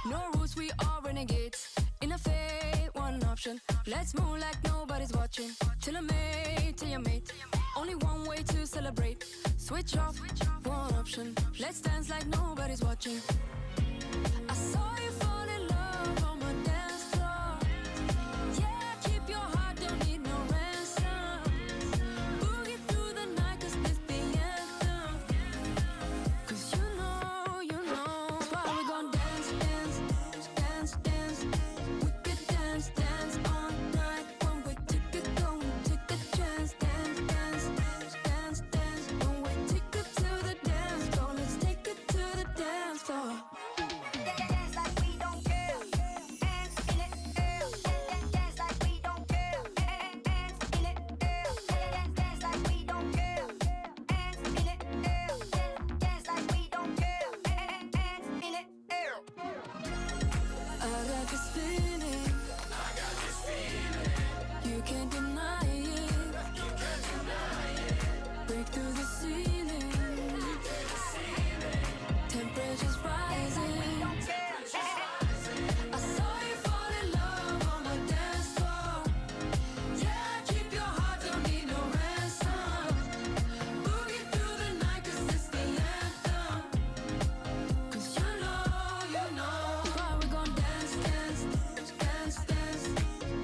No rules, we are renegades. In a fate, one option. Let's move like nobody's watching. Till you mate. Only one way to celebrate. Switch off, one option. Let's dance like nobody's watching. I saw you fall in love on my dance floor. Yeah, keep your heart, don't need no ransom. Boogie through the night, cause this the anthem. Cause you know, that's why we gon' dance. We could dance all night. One way ticket, go and take a chance. Dance. One way ticket to the dance floor. Let's take it to the dance floor. Dance like we don't care. Hands in the air. Dance like we don't care. Hands in the air. Dance like we don't care. Hands in the air. Dance like we don't care. Hands in the air. I got this feeling. You can't deny it. Break through the ceiling. Temperature's rising. I saw you fall in love on my dance floor. Yeah, keep your heart, don't need no ransom. Boogie through the night, cause it's the anthem. Cause you know, that's why we gon' dance.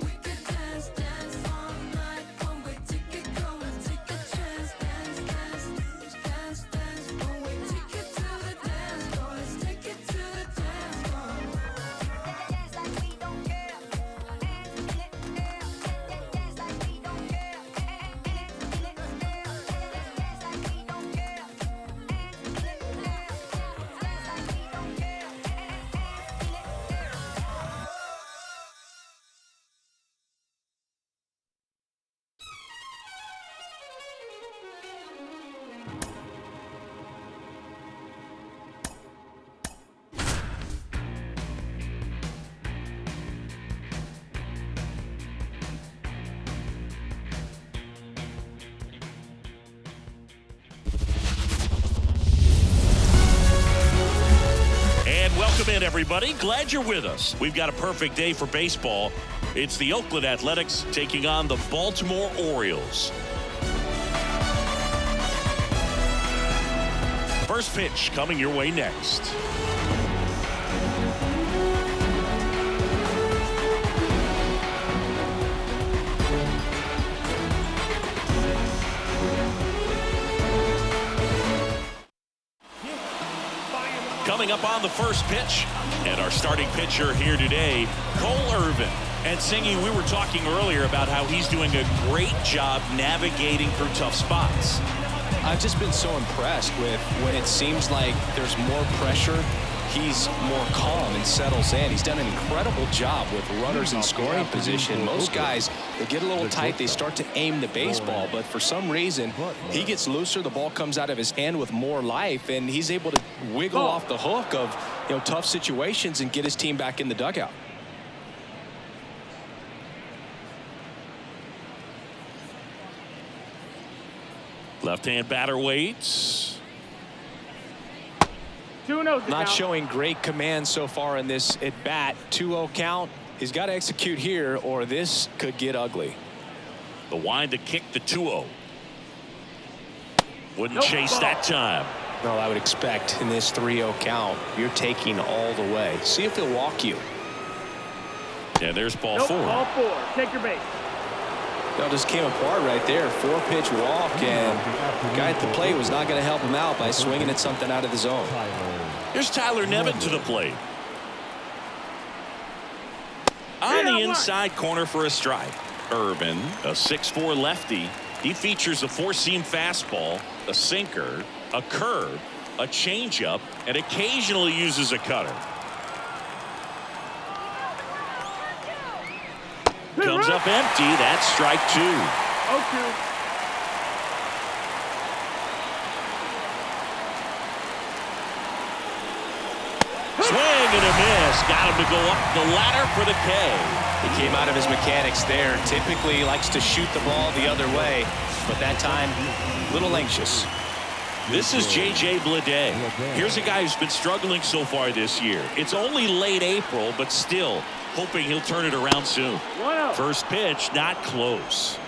We could dance all night. One way ticket, go and take a chance. Dance. One way ticket to the dance floor. Let's take it to the dance floor. Dance like we don't care. Hands in the air. Dance like we don't care. Hands in the air. Dance like we don't care. Hands in the air. Dance like we don't care. Hands in the air. And welcome in, everybody. Glad you're with us. We've got a perfect day for baseball. It's the Oakland Athletics taking on the Baltimore Orioles. First pitch coming your way next. Coming up on the first pitch, and our starting pitcher here today, Cole Irvin. And Singy, we were talking earlier about how he's doing a great job navigating through tough spots. I've just been so impressed with when it seems like there's more pressure, he's more calm and settles in. He's done an incredible job with runners in scoring position. Most guys, they get a little tight, they start to aim the baseball, but for some reason, he gets looser, the ball comes out of his hand with more life, and he's able to wiggle off the hook of tough situations and get his team back in the dugout. Left-hand batter waits. Not showing great command so far in this at-bat. 2-0 count. He's got to execute here or this could get ugly. The wind to kick the 2-0. Wouldn't chase that time. Well, I would expect in this 3-0 count, you're taking all the way. See if he'll walk you. Yeah, there's ball four. Ball four. Take your base. That just came apart right there. 4-pitch walk, and the guy at the plate was not going to help him out by swinging at something out of the zone. Here's Tyler Nevin to the plate. On the inside corner for a strike. Irvin, a 6'4" lefty. He features a four-seam fastball, a sinker, a curve, a changeup, and occasionally uses a cutter. Comes up empty. That's strike two. 0-2. Swing and a miss. Got him to go up the ladder for the K. He came out of his mechanics there. Typically likes to shoot the ball the other way, but that time, a little anxious. This is J.J. Bleday. Here's a guy who's been struggling so far this year. It's only late April, but still hoping he'll turn it around soon. First pitch, not close.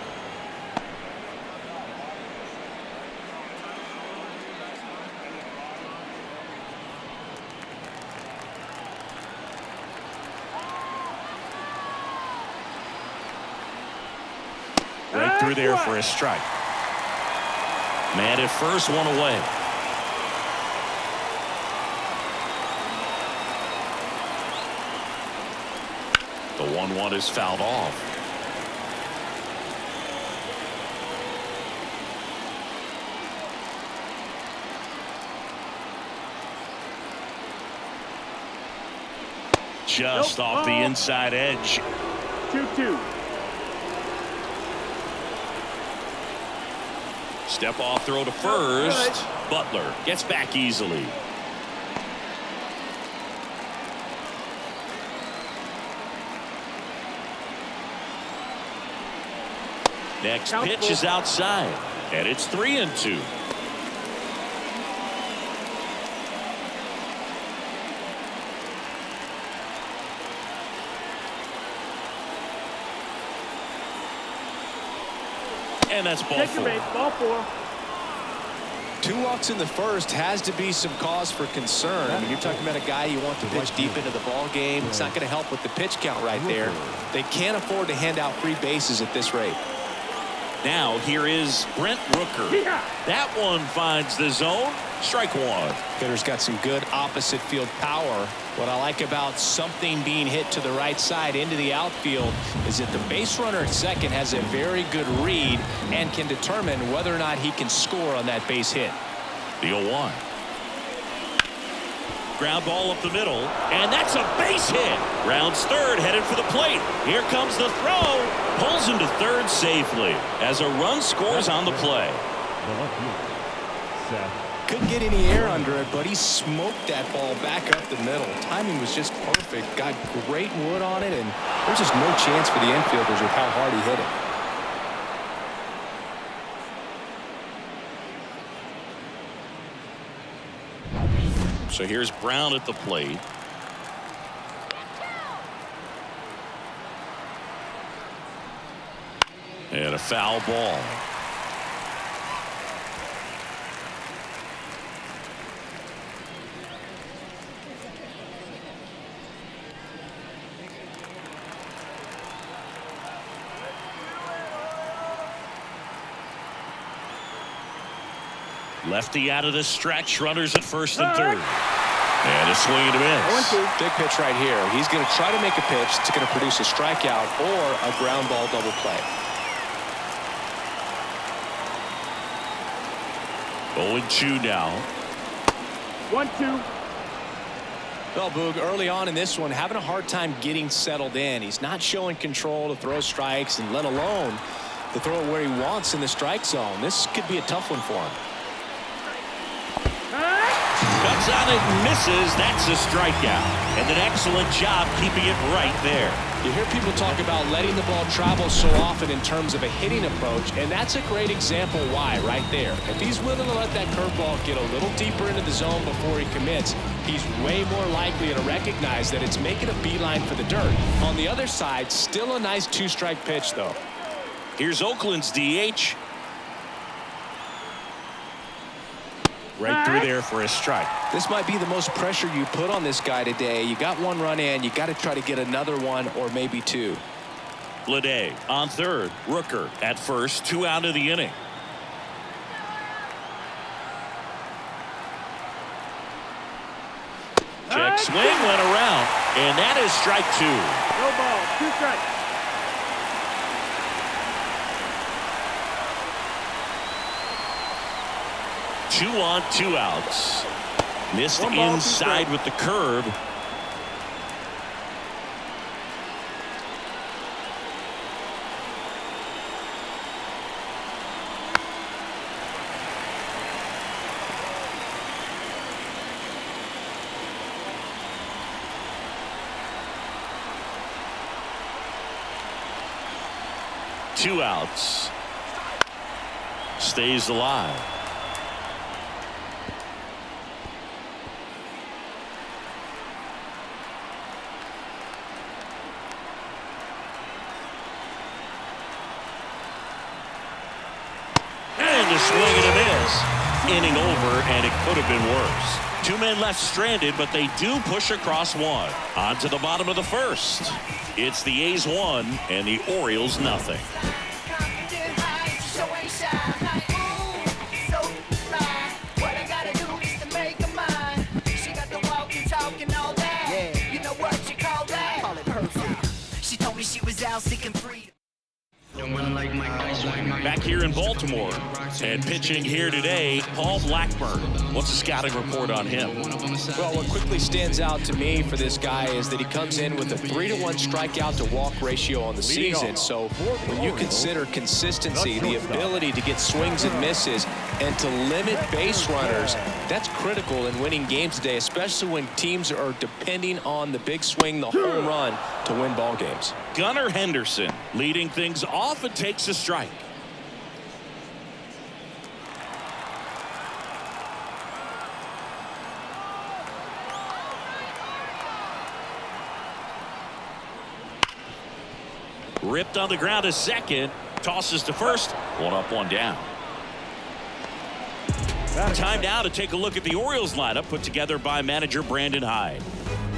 Right through there for a strike. Man at first, one away. The 1-1 is fouled off. Just off the inside edge. 2-2. Step off throw to first. Butler gets back easily. Next pitch is outside, and it's 3-2. And that's ball four. Ball four. 2 walks in the first has to be some cause for concern. I mean, you're talking about a guy you want to pitch deep into the ball game. It's not going to help with the pitch count right there. They can't afford to hand out free bases at this rate. Now here is Brent Rooker. Yeah. That one finds the zone. Strike one. Hitter's got some good opposite field power. What I like about something being hit to the right side into the outfield is that the base runner at second has a very good read and can determine whether or not he can score on that base hit. The 0-1. Ground ball up the middle, and that's a base hit. Rounds third, headed for the plate. Here comes the throw. Pulls him to third safely as a run scores on the play. Couldn't get any air under it, but he smoked that ball back up the middle. Timing was just perfect. Got great wood on it, and there's just no chance for the infielders with how hard he hit it. So here's Brown at the plate. And a foul ball. Lefty out of the stretch. Runners at first and third. And a swing and a miss. Big pitch right here. He's going to try to make a pitch that's going to produce a strikeout or a ground ball double play. 0-2 now. 1-2. Well, Boog, early on in this one, having a hard time getting settled in. He's not showing control to throw strikes, and let alone to throw it where he wants in the strike zone. This could be a tough one for him. Cuts on it and misses. That's a strikeout. And an excellent job keeping it right there. You hear people talk about letting the ball travel so often in terms of a hitting approach, and that's a great example why right there. If he's willing to let that curveball get a little deeper into the zone before he commits, he's way more likely to recognize that it's making a beeline for the dirt. On the other side, still a nice 2-strike pitch, though. Here's Oakland's DH. Right through there for a strike. This might be the most pressure you put on this guy today. You got one run in. You got to try to get another one or maybe two. Bleday on third. Rooker at first. 2 out of the inning. Check swing, went around, and that is strike 2. No ball. 2 strikes. Two on, 2 outs. Missed inside with the curve. Two outs. Stays alive. a swing and a miss. Inning over, and it could have been worse. 2 men left stranded, but they do push across one. On to the bottom of the first. It's the A's 1 and the Orioles nothing. She told me she was out seeking freedom. Back here in Baltimore, and pitching here today, Paul Blackburn. What's the scouting report on him? Well, what quickly stands out to me for this guy is that he comes in with a 3-to-1 strikeout to walk ratio on the season. So when you consider consistency, the ability to get swings and misses, and to limit base runners, that's critical in winning games today, especially when teams are depending on the big swing, the home run, to win ball games. Gunnar Henderson leading things off and takes a strike. Ripped on the ground to second. Tosses to first. 1 up, 1 down. Time now to take a look at the Orioles lineup put together by manager Brandon Hyde.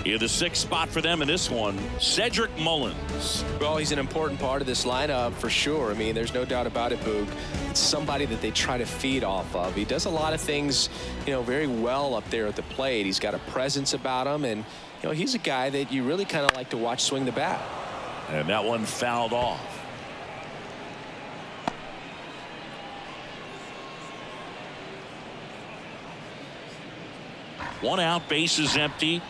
In the 6th spot for them in this one, Cedric Mullins. Well, he's an important part of this lineup for sure. I mean, there's no doubt about it, Boog. It's somebody that they try to feed off of. He does a lot of things, very well up there at the plate. He's got a presence about him, and, he's a guy that you really kind of like to watch swing the bat. And that one fouled off. One out, base is empty.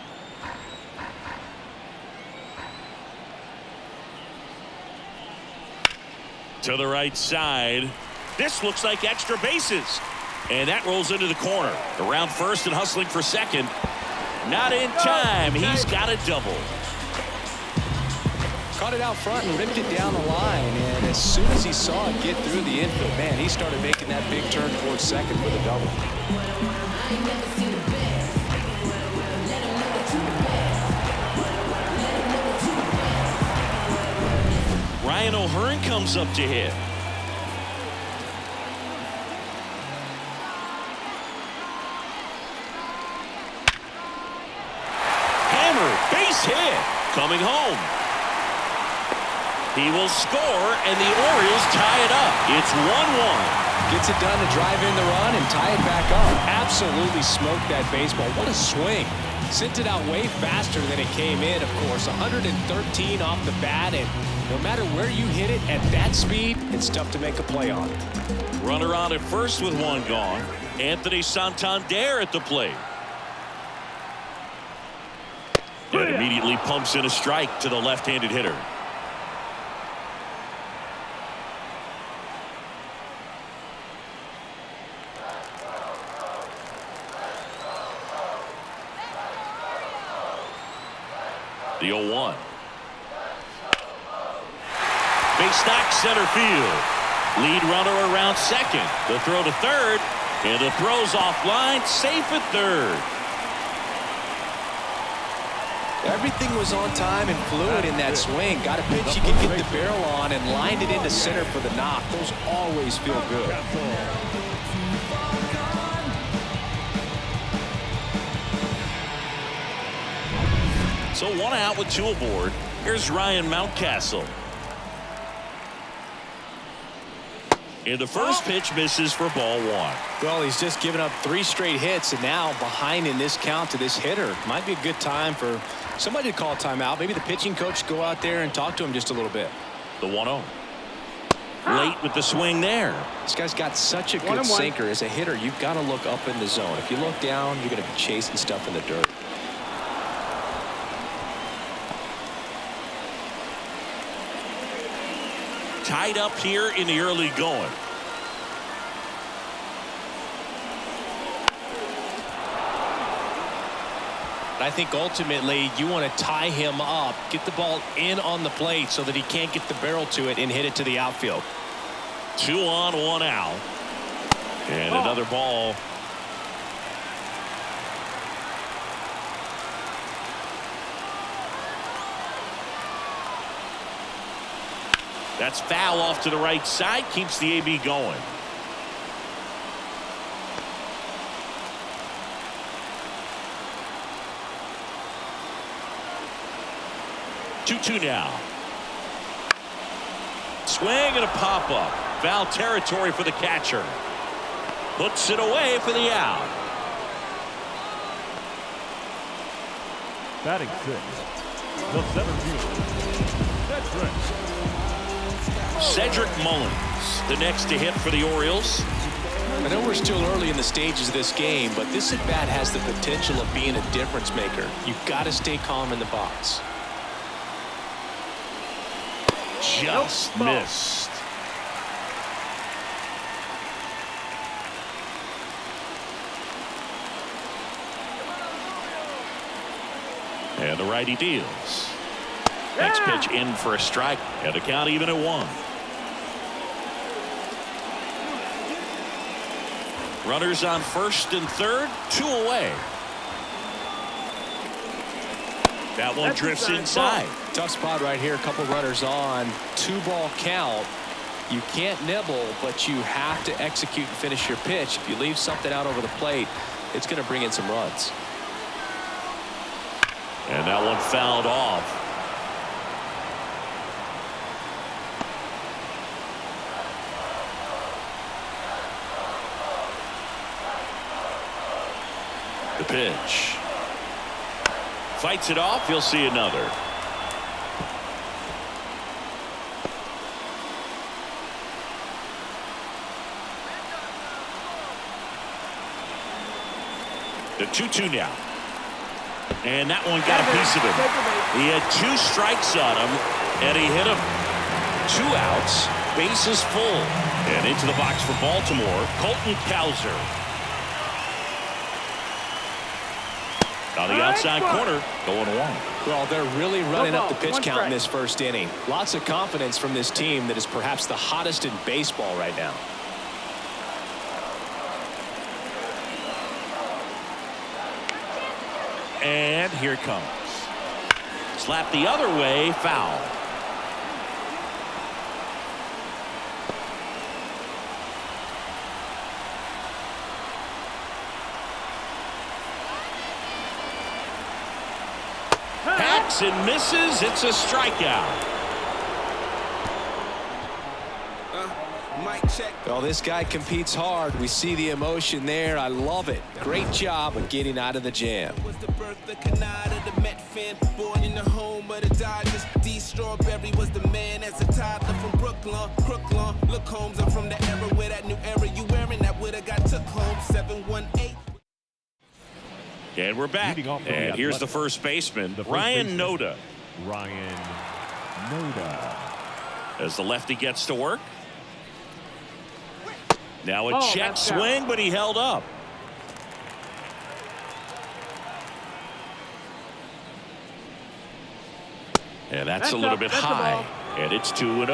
To the right side. This looks like extra bases. And that rolls into the corner. Around first and hustling for second. Not in time. He's got a double. Caught it out front and ripped it down the line. And as soon as he saw it get through the infield, man, he started making that big turn towards second for the double. Ryan O'Hearn comes up to hit. Hammer, base hit. Coming home. He will score, and the Orioles tie it up. It's 1-1. Gets it done to drive in the run and tie it back up. Absolutely smoked that baseball. What a swing. Sent it out way faster than it came in, of course. 113 off the bat, and no matter where you hit it at that speed, it's tough to make a play on. Runner on at first with 1 gone. Anthony Santander at the plate. And immediately pumps in a strike to the left-handed hitter. The 0-1. Base knock center field. Lead runner around second. The throw to third. And the throw's offline. Safe at third. Everything was on time and fluid in that swing. Got a pitch you could get the barrel on and lined it into center for the knock. Those always feel good. So 1 out with 2 aboard. Here's Ryan Mountcastle. And the first pitch misses for ball 1. Well, he's just given up 3 straight hits, and now behind in this count to this hitter. Might be a good time for somebody to call timeout. Maybe the pitching coach go out there and talk to him just a little bit. The 1-0. Late with the swing there. This guy's got such a good sinker. As a hitter, you've got to look up in the zone. If you look down, you're going to be chasing stuff in the dirt. Tied up here in the early going. I think ultimately you want to tie him up, get the ball in on the plate so that he can't get the barrel to it and hit it to the outfield. 2 on, 1 out. And another ball. That's foul off to the right side. Keeps the AB going. 2-2 now. Swing and a pop-up. Foul territory for the catcher. Puts it away for the out. Batting 6, the center fielder, Cedric Mullins, the next to hit for the Orioles. I know we're still early in the stages of this game, but this at-bat has the potential of being a difference maker. You've got to stay calm in the box. Just missed. And the righty deals. Next pitch in for a strike, and the count even at 1. Runners on first and third, 2 away. That one drifts inside. Tough spot right here. A couple runners on. 2-ball count. You can't nibble, but you have to execute and finish your pitch. If you leave something out over the plate, it's going to bring in some runs. And that one fouled off. The pitch. Fights it off. You'll see another. The 2-2 now. And that one got a piece of him. He had 2 strikes on him, and he hit him. 2 outs, bases full. And into the box for Baltimore, Colton Cowser. On the outside corner, going 1. Well, they're really running up the pitch count in this first inning. Lots of confidence from this team that is perhaps the hottest in baseball right now. And here it comes. Slap the other way, foul. Hacks and misses. It's a strikeout. Well, this guy competes hard. We see the emotion there. I love it. Great job of getting out of the jam. Was the birth of Canada, the Met fan, born in the home of the Dodgers. D. Strawberry was the man as a toddler from Brooklyn. Look, Holmes, I'm from the era where that new era you wearing that would have got took home. 718. And we're back. And here's the first baseman, Ryan Noda. Ryan Noda. As the lefty gets to work. Now a check swing, but he held up. And that's a little bit high. And it's 2-0.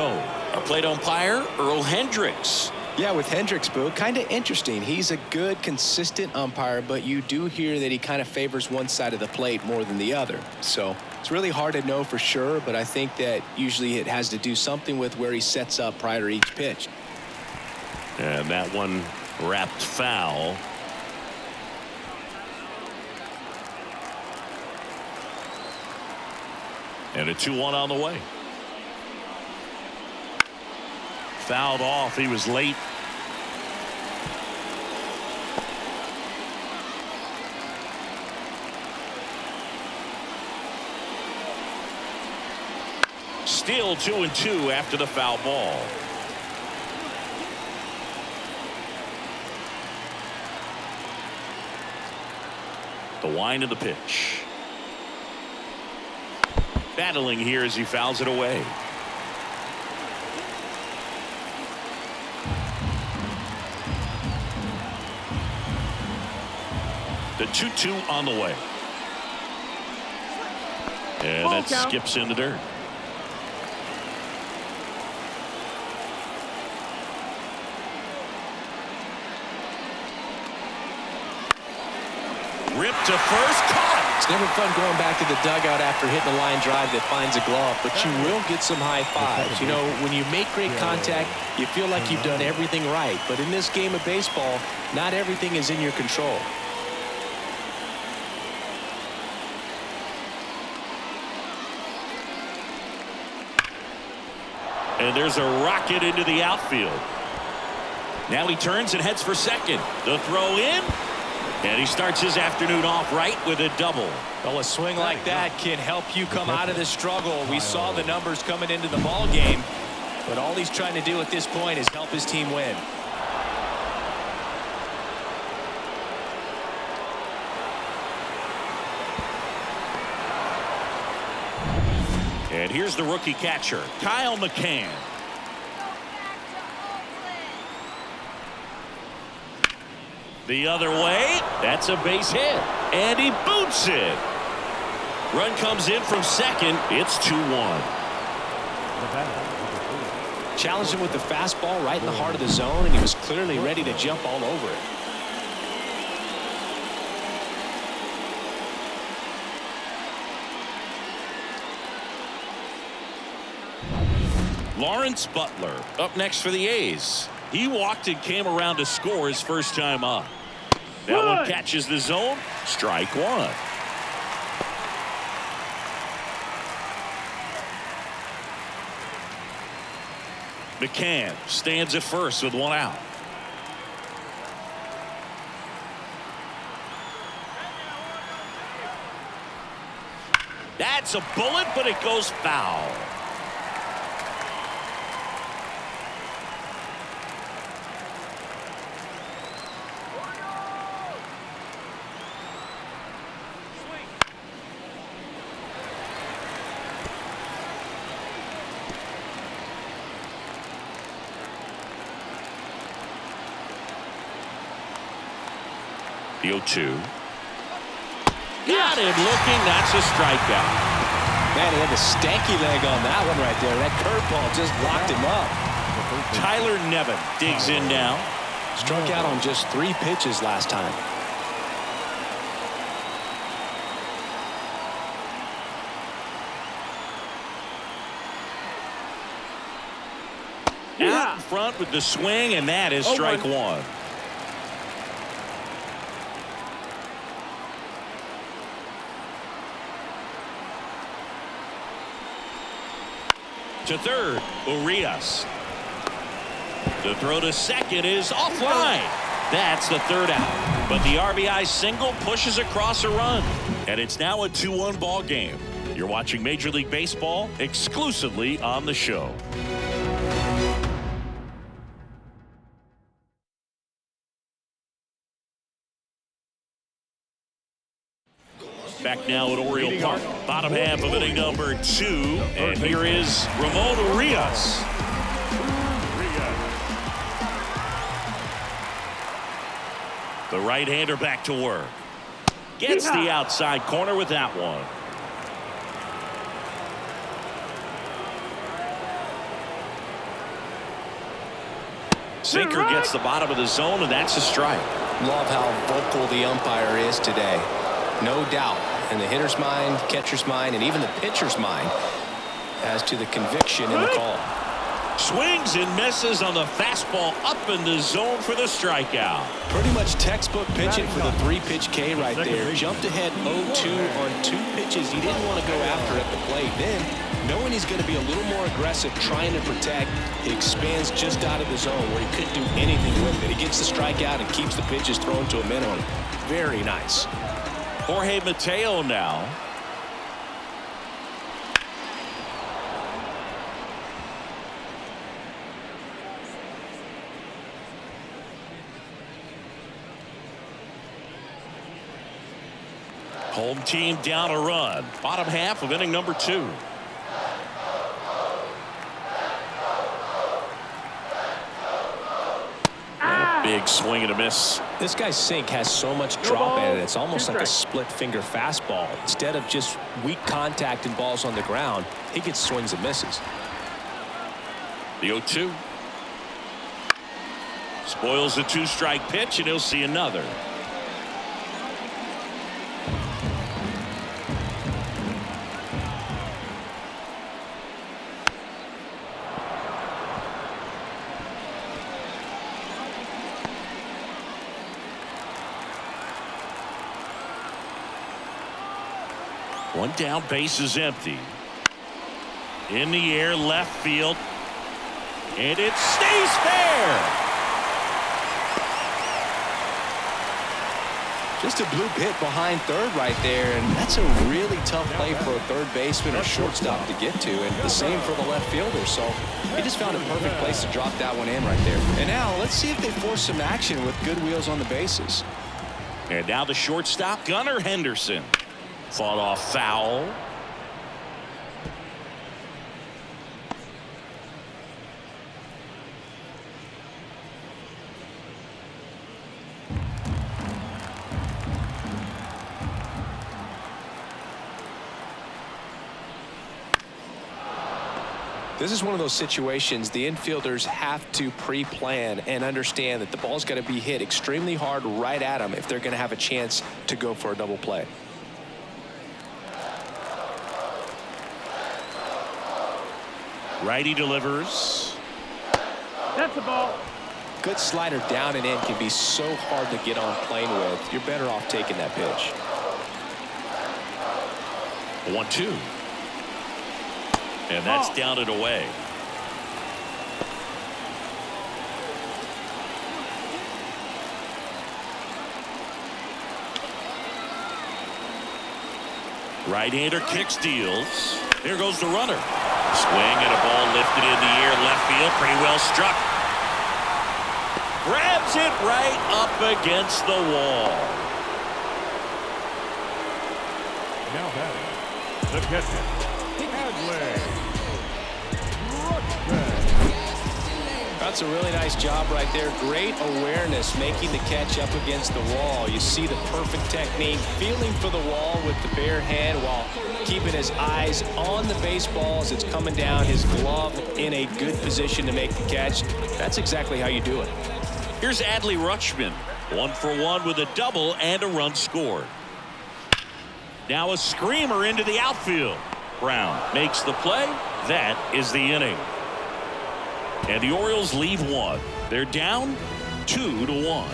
Our plate umpire, Earl Hendricks. Yeah, with Hendricks, Boo, kind of interesting. He's a good, consistent umpire, but you do hear that he kind of favors one side of the plate more than the other. So it's really hard to know for sure, but I think that usually it has to do something with where he sets up prior to each pitch. And that one wrapped foul. And a 2-1 on the way. Fouled off. He was late. Still 2-2 after the foul ball. The wind of the pitch. Battling here as he fouls it away. The 2-2 on the way. And that skips in the dirt. Ripped to first, caught. It's never fun going back to the dugout after hitting a line drive that finds a glove, but you will get some high fives. You know, when you make great contact, you feel like you've done everything right. But in this game of baseball, not everything is in your control. And there's a rocket into the outfield. Now he turns and heads for second. The throw in. And he starts his afternoon off right with a double. Well, a swing like that can help you come out of the struggle. We saw the numbers coming into the ball game, but all he's trying to do at this point is help his team win. And here's the rookie catcher, Kyle McCann. The other way. That's a base hit. And he boots it. Run comes in from second. It's 2-1. Challenged him with the fastball right in the heart of the zone, and he was clearly ready to jump all over it. Lawrence Butler up next for the A's. He walked and came around to score his first time up. That one catches the zone. Strike one. McCann stands at first with one out. That's a bullet, but it goes foul. The 0-2. Got him looking. That's a strikeout. Man, he had the stanky leg on that one right there. That curveball just locked him up. Tyler Nevin digs in now. Struck out on just 3 pitches last time. Out in front with the swing, and that is strike one. To third, Urias. The throw to second is offline. That's the third out. But the RBI single pushes across a run. And it's now a 2-1 ball game. You're watching Major League Baseball exclusively on the show. Back now at Oriole Park, bottom half of inning number 2, and here is Ramon Urias. The right-hander back to work. Gets the outside corner with that one. Sinker gets the bottom of the zone, and that's a strike. Love how vocal the umpire is today. No doubt in the hitter's mind, catcher's mind, and even the pitcher's mind as to the conviction in the call. Swings and misses on the fastball up in the zone for the strikeout. Pretty much textbook pitching for the 3-pitch K right there. Jumped ahead 0-2 on 2 pitches he didn't want to go after at the plate. Then, knowing he's going to be a little more aggressive, trying to protect, he expands just out of the zone where he couldn't do anything with it. He gets the strikeout and keeps the pitches thrown to him in on it. Very nice. Jorge Mateo now. Home team down a run. Bottom half of inning number 2. Big swing and a miss. This guy's sink has so much drop in it. It's almost like a split finger fastball. Instead of just weak contact and balls on the ground, he gets swings and misses. The 0-2. Spoils the 2-strike pitch, and he'll see another. One down, base is empty. In the air, left field. And it stays fair. Just a blue hit behind third right there, and that's a really tough play for a third baseman or shortstop to get to, and the same for the left fielder. So he just found a perfect place to drop that one in right there. And now let's see if they force some action with good wheels on the bases. And now the shortstop, Gunnar Henderson. Fought off foul. This is one of those situations the infielders have to pre-plan and understand that the ball's got to be hit extremely hard right at them if they're going to have a chance to go for a double play. Righty delivers. That's the ball. Good slider down and in can be so hard to get on plane with. You're better off taking that pitch. 1-2. And that's down and away. Right-hander kicks, deals. There goes the runner. Swing and a ball lifted in the air, left field, pretty well struck. Grabs it right up against the wall. Now batting, the catcher, That's a really nice job right there. Great awareness, making the catch up against the wall. You see the perfect technique, feeling for the wall with the bare hand while keeping his eyes on the baseball as it's coming down, his glove in a good position to make the catch. That's exactly how you do it. Here's Adley Rutschman, 1 for 1 with a double and a run scored. Now a screamer into the outfield. Brown makes the play. That is the inning. And the Orioles leave one. They're down 2-1.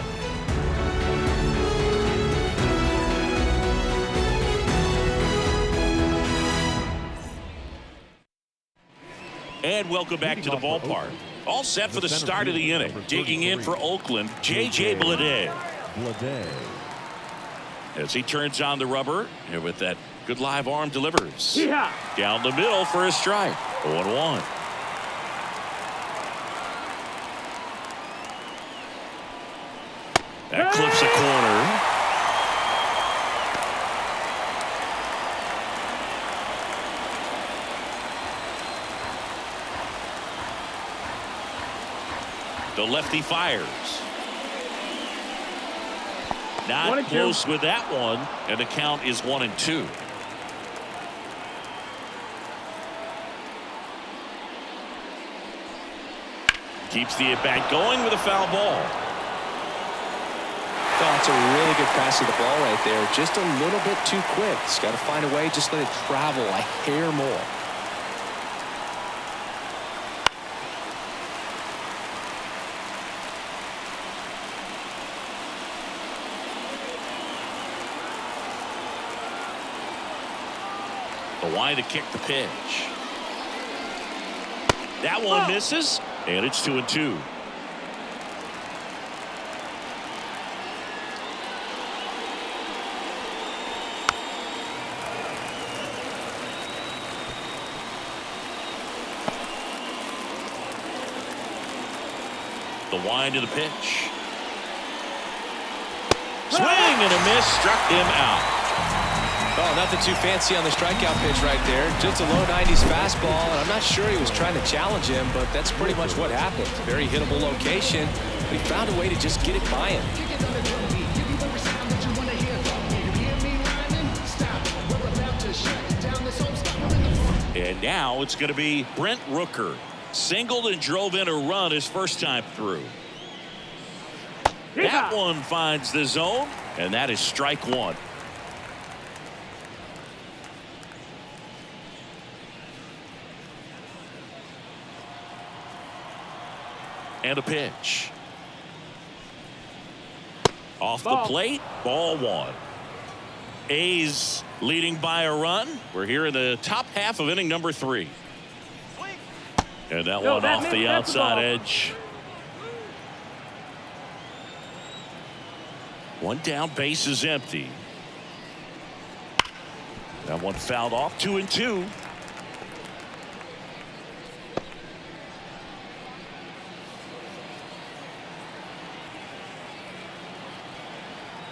And welcome back to the ballpark. All set for the start of the inning. Digging in for Oakland, J.J. Bleday. As he turns on the rubber, and with that good live arm delivers. Yeah. Down the middle for a strike. 0-1. That clips a corner. The lefty fires. Not close with that one, and the count is 1-2. Keeps the at-bat going with a foul ball. That's a really good pass of the ball right there. Just a little bit too quick. He's got to find a way, just let it travel a hair more. The wide to kick the pitch. That one misses, and it's 2-2. The wind to the pitch. Swing and a miss, struck him out. Oh, nothing too fancy on the strikeout pitch right there. Just a low 90s fastball, and I'm not sure he was trying to challenge him, but that's pretty much what happened. Very hittable location, but he found a way to just get it by him. And now it's going to be Brent Rooker. Singled and drove in a run his first time through. That one finds the zone, and that is strike one. And a pitch. Off the plate, ball one. A's leading by a run. We're here in the top half of inning number 3. And that No, one that off missed. the That's the outside ball. edge. One down, base is empty. That one fouled off, 2-2.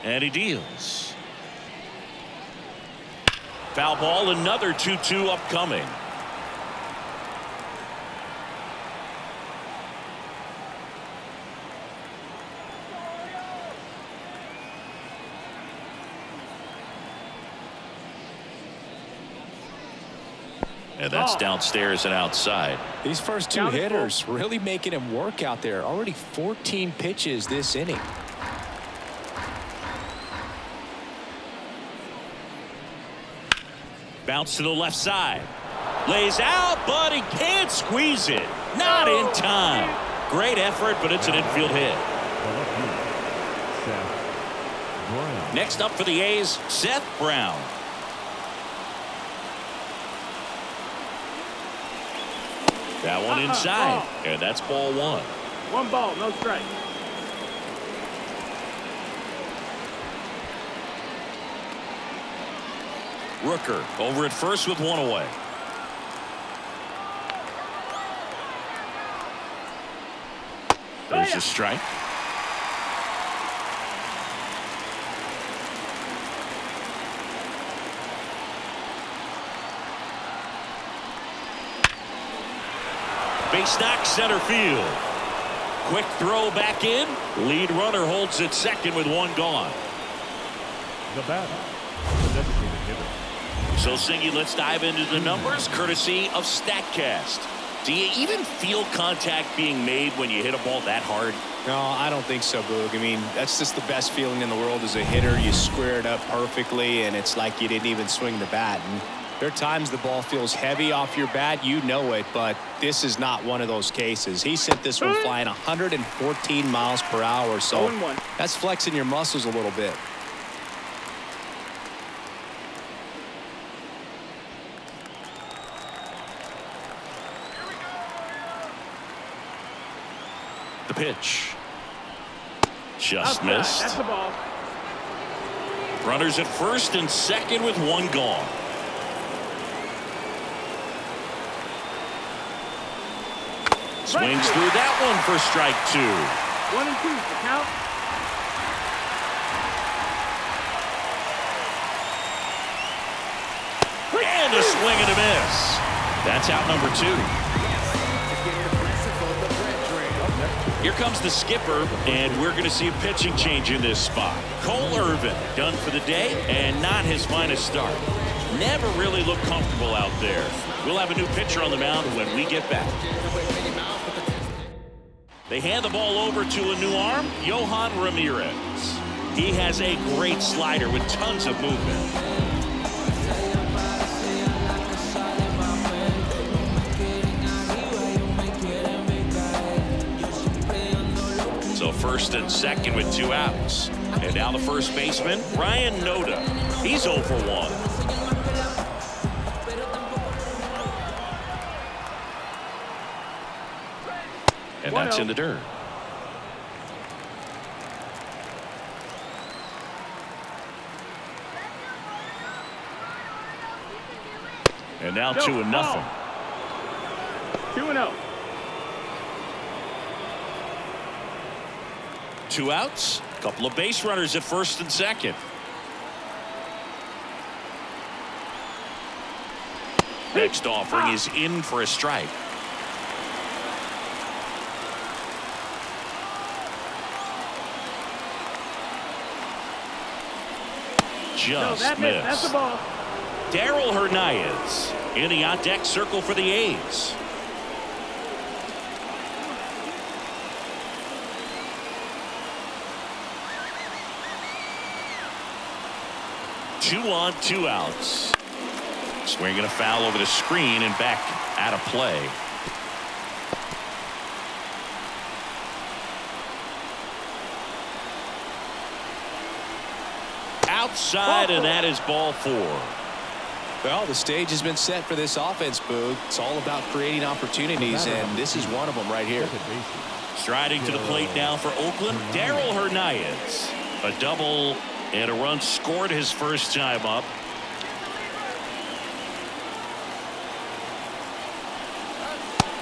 And he deals. Foul ball, another 2-2 upcoming. And that's downstairs and outside. These first two hitters really making him work out there. Already 14 pitches this inning. Bounce to the left side. Lays out, but he can't squeeze it. Not in time. Great effort, but it's an infield hit. Next up for the A's, Seth Brown. That one inside, and that's ball one. One ball, no strike. Rooker over at first with one away. There's a strike. Base knock center field. Quick throw back in. Lead runner holds at second with one gone. The batter, the designated hitter. So, Singy, let's dive into the numbers courtesy of StatCast. Do you even feel contact being made when you hit a ball that hard? No, I don't think so, Boog. I mean, that's just the best feeling in the world as a hitter. You square it up perfectly, and it's like you didn't even swing the bat. And there are times the ball feels heavy off your bat. You know it, but this is not one of those cases. He sent this one flying 114 miles per hour, so that's flexing your muscles a little bit. The pitch. Just missed. That's the ball. Runners at first and second with one gone. Swings through that one for strike two. 1-2, the count. And a swing and a miss. That's out number two. Here comes the skipper, and we're going to see a pitching change in this spot. Cole Irvin done for the day, and not his finest start. Never really looked comfortable out there. We'll have a new pitcher on the mound when we get back. They hand the ball over to a new arm, Yohan Ramirez. He has a great slider with tons of movement. So first and second with two outs. And now the first baseman, Ryan Noda. He's 0 for 1. And that's in the dirt. And now 2-0. 2-0. Two outs, a couple of base runners at first and second. Next offering is in for a strike. Just missed. That's the ball. Darryl Hernandez in the on-deck circle for the A's. Two on, two outs. Swinging a foul over the screen and back out of play. Outside, and that is ball 4. Well, the stage has been set for this offense, Boog. It's all about creating opportunities, and this is one of them right here. Striding to the plate now for Oakland, Darryl Hernandez. A double and a run scored his first time up.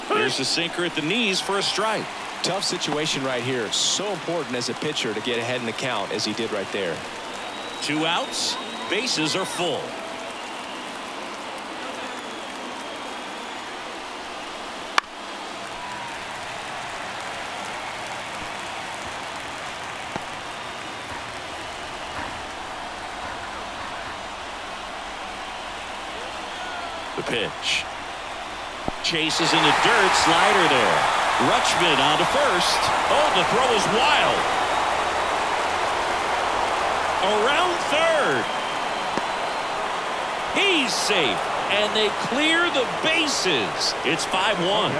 There's a sinker at the knees for a strike. Tough situation right here. So important as a pitcher to get ahead in the count as he did right there. 2 outs. Bases are full. The pitch. Chases in the dirt. Slider there. Rutschman on to first. Oh, the throw is wild. Around third. He's safe. And they clear the bases. It's 5-1.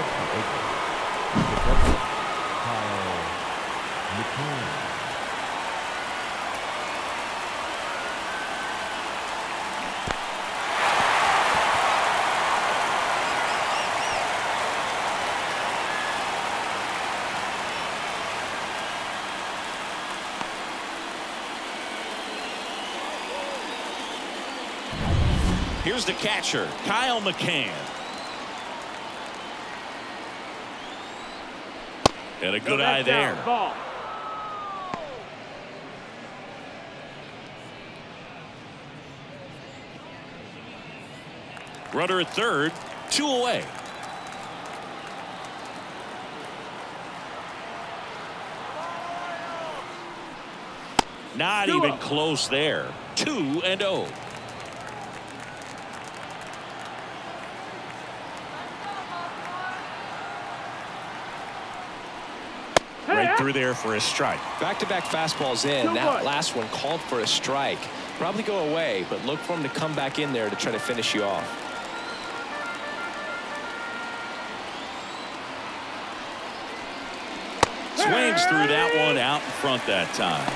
Here's the catcher, Kyle McCann. And a good eye there. Ball. Runner at third, 2 away. Not even close there. 2-0. Right through there for a strike. Back-to-back fastballs in. That last one called for a strike. Probably go away, but look for him to come back in there to try to finish you off. Swings through that one out in front that time.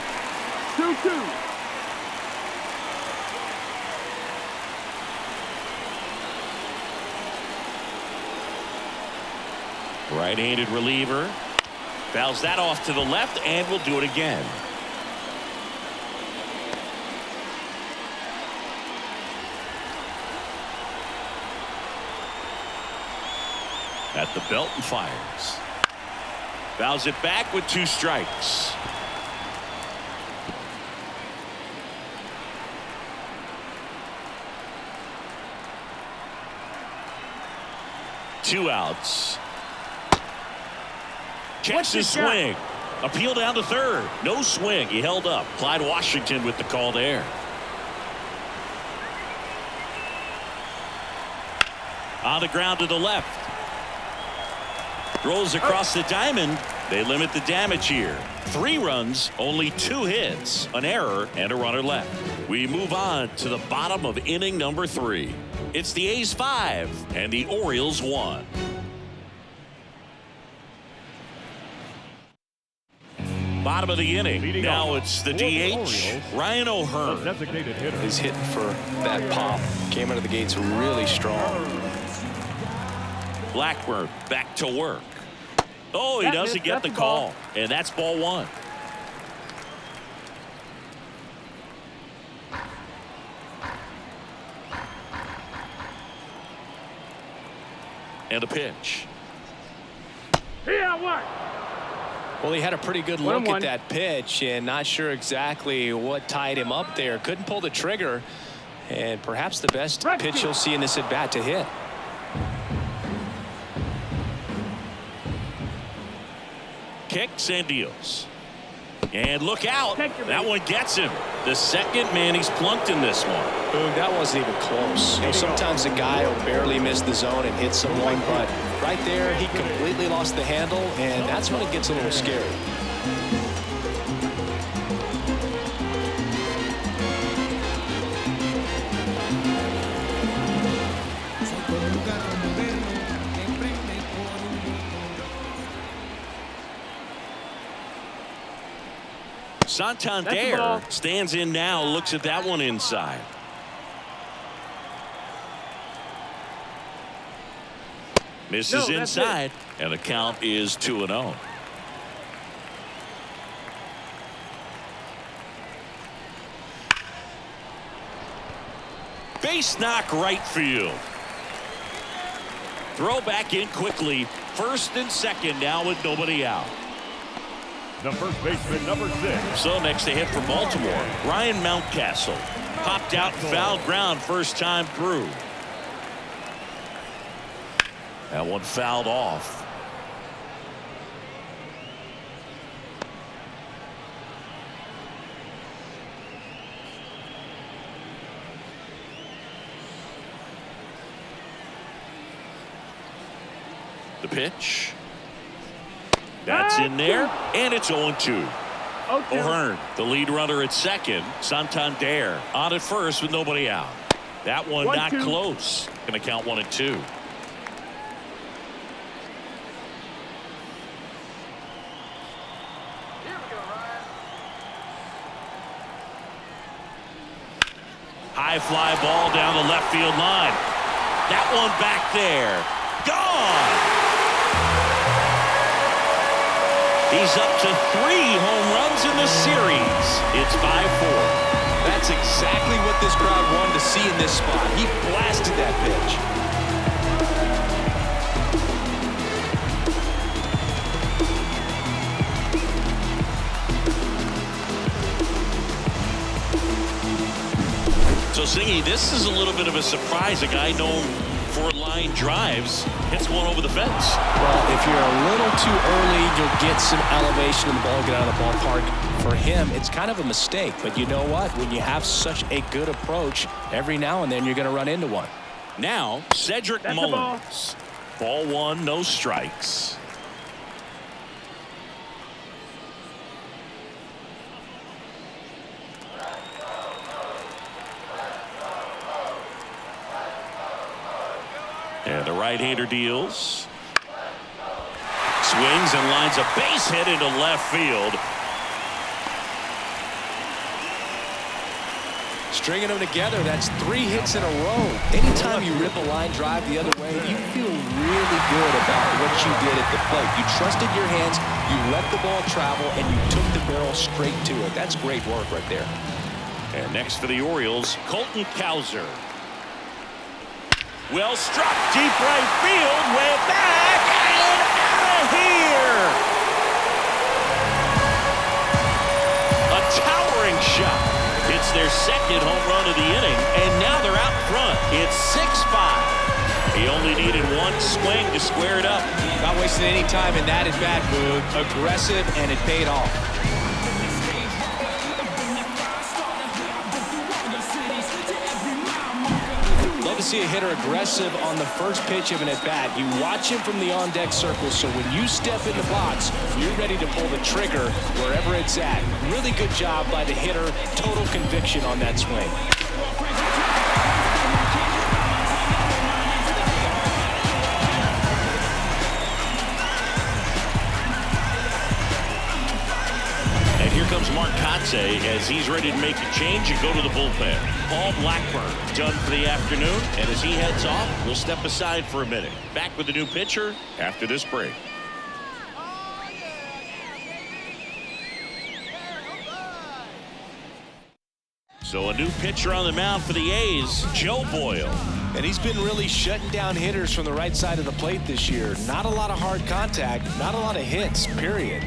2-2. Right-handed reliever. Fouls that off to the left, and we'll do it again. At the belt and fires. Fouls it back with 2 strikes. Two outs. Checks his swing. Appeal down to third. No swing. He held up. Clyde Washington with the call there. On the ground to the left. Throws across the diamond. They limit the damage here. 3 runs, only 2 hits, an error, and a runner left. We move on to the bottom of inning number 3. It's the A's 5 and the Orioles 1. Bottom of the inning. Now it's the DH, Ryan O'Hearn. Designated hitter. He's hitting for that pop. Came out of the gates really strong. Blackburn back to work. Oh, he doesn't get the call. And that's ball 1. And a pitch. Well, he had a pretty good look at that pitch and not sure exactly what tied him up there. Couldn't pull the trigger, and perhaps the best pitch you'll see in this at bat to hit. Kicks and deals. And look out. That one gets him. The second man he's plunked in this one. Boog, that wasn't even close. You know, sometimes a guy will barely miss the zone and hit someone, but right there he completely lost the handle, and that's when it gets a little scary. Santander stands in now, looks at that one inside. Misses No, that's inside, and the count is 2-0. Base knock right field. Throw back in quickly. First and second now with nobody out. The first baseman, number 6. So next to hit for Baltimore, Ryan Mountcastle. Popped out and foul ground first time through. That one fouled off. The pitch. That's in there, and it's 0-2. O'Hearn, the lead runner at second. Santander on at first with nobody out. That one not close. Going to count 1-2. High fly ball down the left field line. That one back there. Gone. He's up to 3 home runs in the series. It's 5-4. That's exactly what this crowd wanted to see in this spot. He blasted that pitch. So, Singy, this is a little bit of a surprise. A guy known for line drives hits one over the fence. Well, if you're a little too early, you'll get some elevation in the ball, get out of the ballpark. For him, it's kind of a mistake. But you know what? When you have such a good approach, every now and then you're going to run into one. Now, Cedric Mullins. Ball 1, no strikes. And the right-hander deals. Swings and lines a base hit into left field. Stringing them together, that's 3 hits in a row. Anytime you rip a line drive the other way, you feel really good about what you did at the plate. You trusted your hands, you let the ball travel, and you took the barrel straight to it. That's great work right there. And next for the Orioles, Colton Cowser. Well struck, deep right field, way back, and out of here! A towering shot. It's their second home run of the inning, and now they're out front. It's 6-5. He only needed one swing to square it up. Not wasting any time in that at-bat, Boog. Aggressive, and it paid off. Love to see a hitter aggressive on the first pitch of an at-bat. You watch him from the on-deck circle, so when you step in the box, you're ready to pull the trigger wherever it's at. Really good job by the hitter. Total conviction on that swing. And here comes Mark Kotze as he's ready to make a change and go to the bullpen. Paul Blackburn done for the afternoon, and as he heads off, we'll step aside for a minute. Back with the new pitcher after this break. So a new pitcher on the mound for the A's, Joe Boyle. And he's been really shutting down hitters from the right side of the plate this year. Not a lot of hard contact, not a lot of hits, period.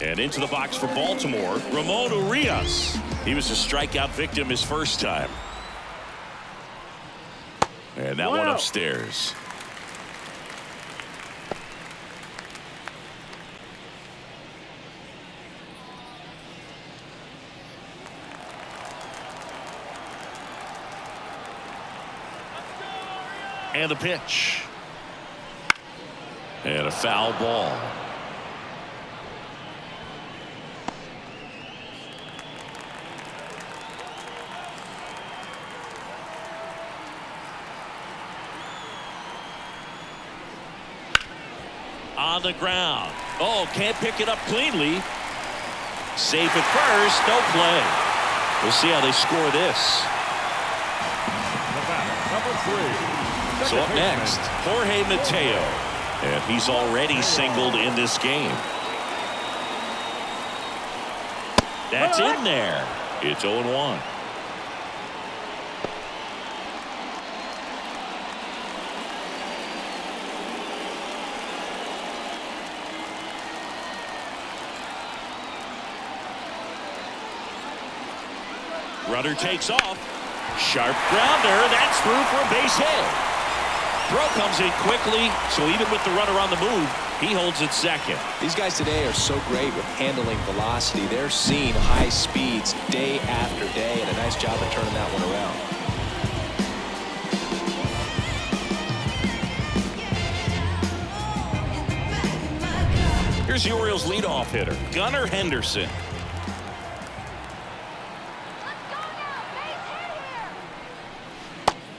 And into the box for Baltimore, Ramon Urias. He was a strikeout victim his first time. And that one upstairs. And the pitch. And a foul ball. On the ground. Oh, can't pick it up cleanly. Safe at first, no play. We'll see how they score this. number 3. So up next, Jorge Mateo. And he's already singled in this game. That's in there. It's 0-1. Runner takes off. Sharp grounder. That's through for a base hit. Throw comes in quickly, so even with the runner on the move, he holds it second. These guys today are so great with handling velocity. They're seeing high speeds day after day, and a nice job of turning that one around. Here's the Orioles leadoff hitter, Gunnar Henderson.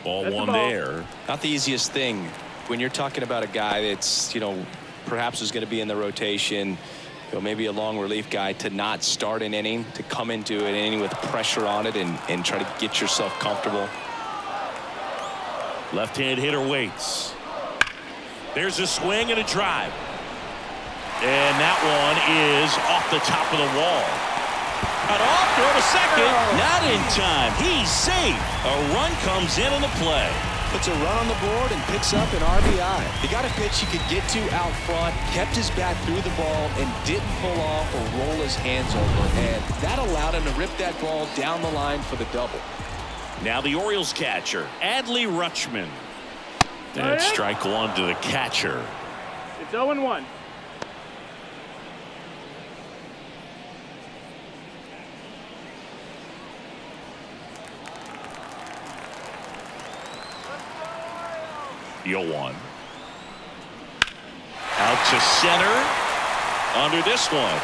Ball That's one the ball. there. Not the easiest thing when you're talking about a guy that's, perhaps is going to be in the rotation, maybe a long relief guy, to not start an inning, to come into an inning with pressure on it and try to get yourself comfortable. Left-hand hitter waits. There's a swing and a drive. And that one is off the top of the wall. Cut off, throw to second. Not in time. He's safe. A run comes in on the play. Puts a run on the board and picks up an RBI. He got a pitch he could get to out front, kept his bat through the ball, and didn't pull off or roll his hands over. And that allowed him to rip that ball down the line for the double. Now the Orioles catcher, Adley Rutschman. And strike one to the catcher. It's 0-1. One. Out to center. Under this one.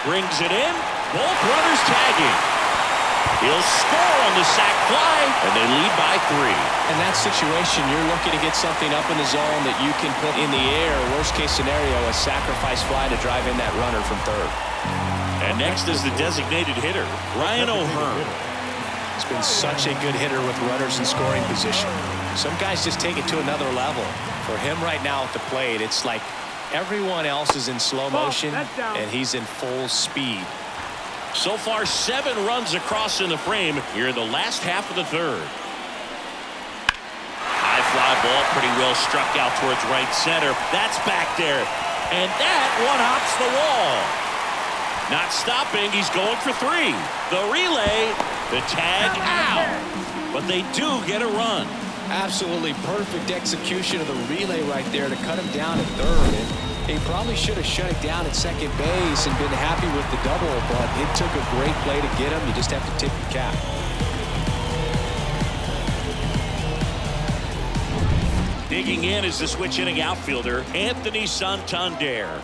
Brings it in. Both runners tagging. He'll score on the sac fly, and they lead by 3. In that situation, you're looking to get something up in the zone that you can put in the air. Worst case scenario, a sacrifice fly to drive in that runner from third. And next is the designated hitter, Ryan O'Hearn. He's been such a good hitter with runners in scoring position. Some guys just take it to another level. For him right now at the plate, it's like everyone else is in slow motion, and he's in full speed. So far, 7 runs across in the frame here in the last half of the third. High fly ball, pretty well struck out towards right center. That's back there. And that one hops the wall. Not stopping, he's going for 3. The relay, the tag out. But they do get a run. Absolutely perfect execution of the relay right there to cut him down at third. And he probably should have shut it down at second base and been happy with the double, but it took a great play to get him. You just have to tip your cap. Digging in is the switch hitting outfielder, Anthony Santander.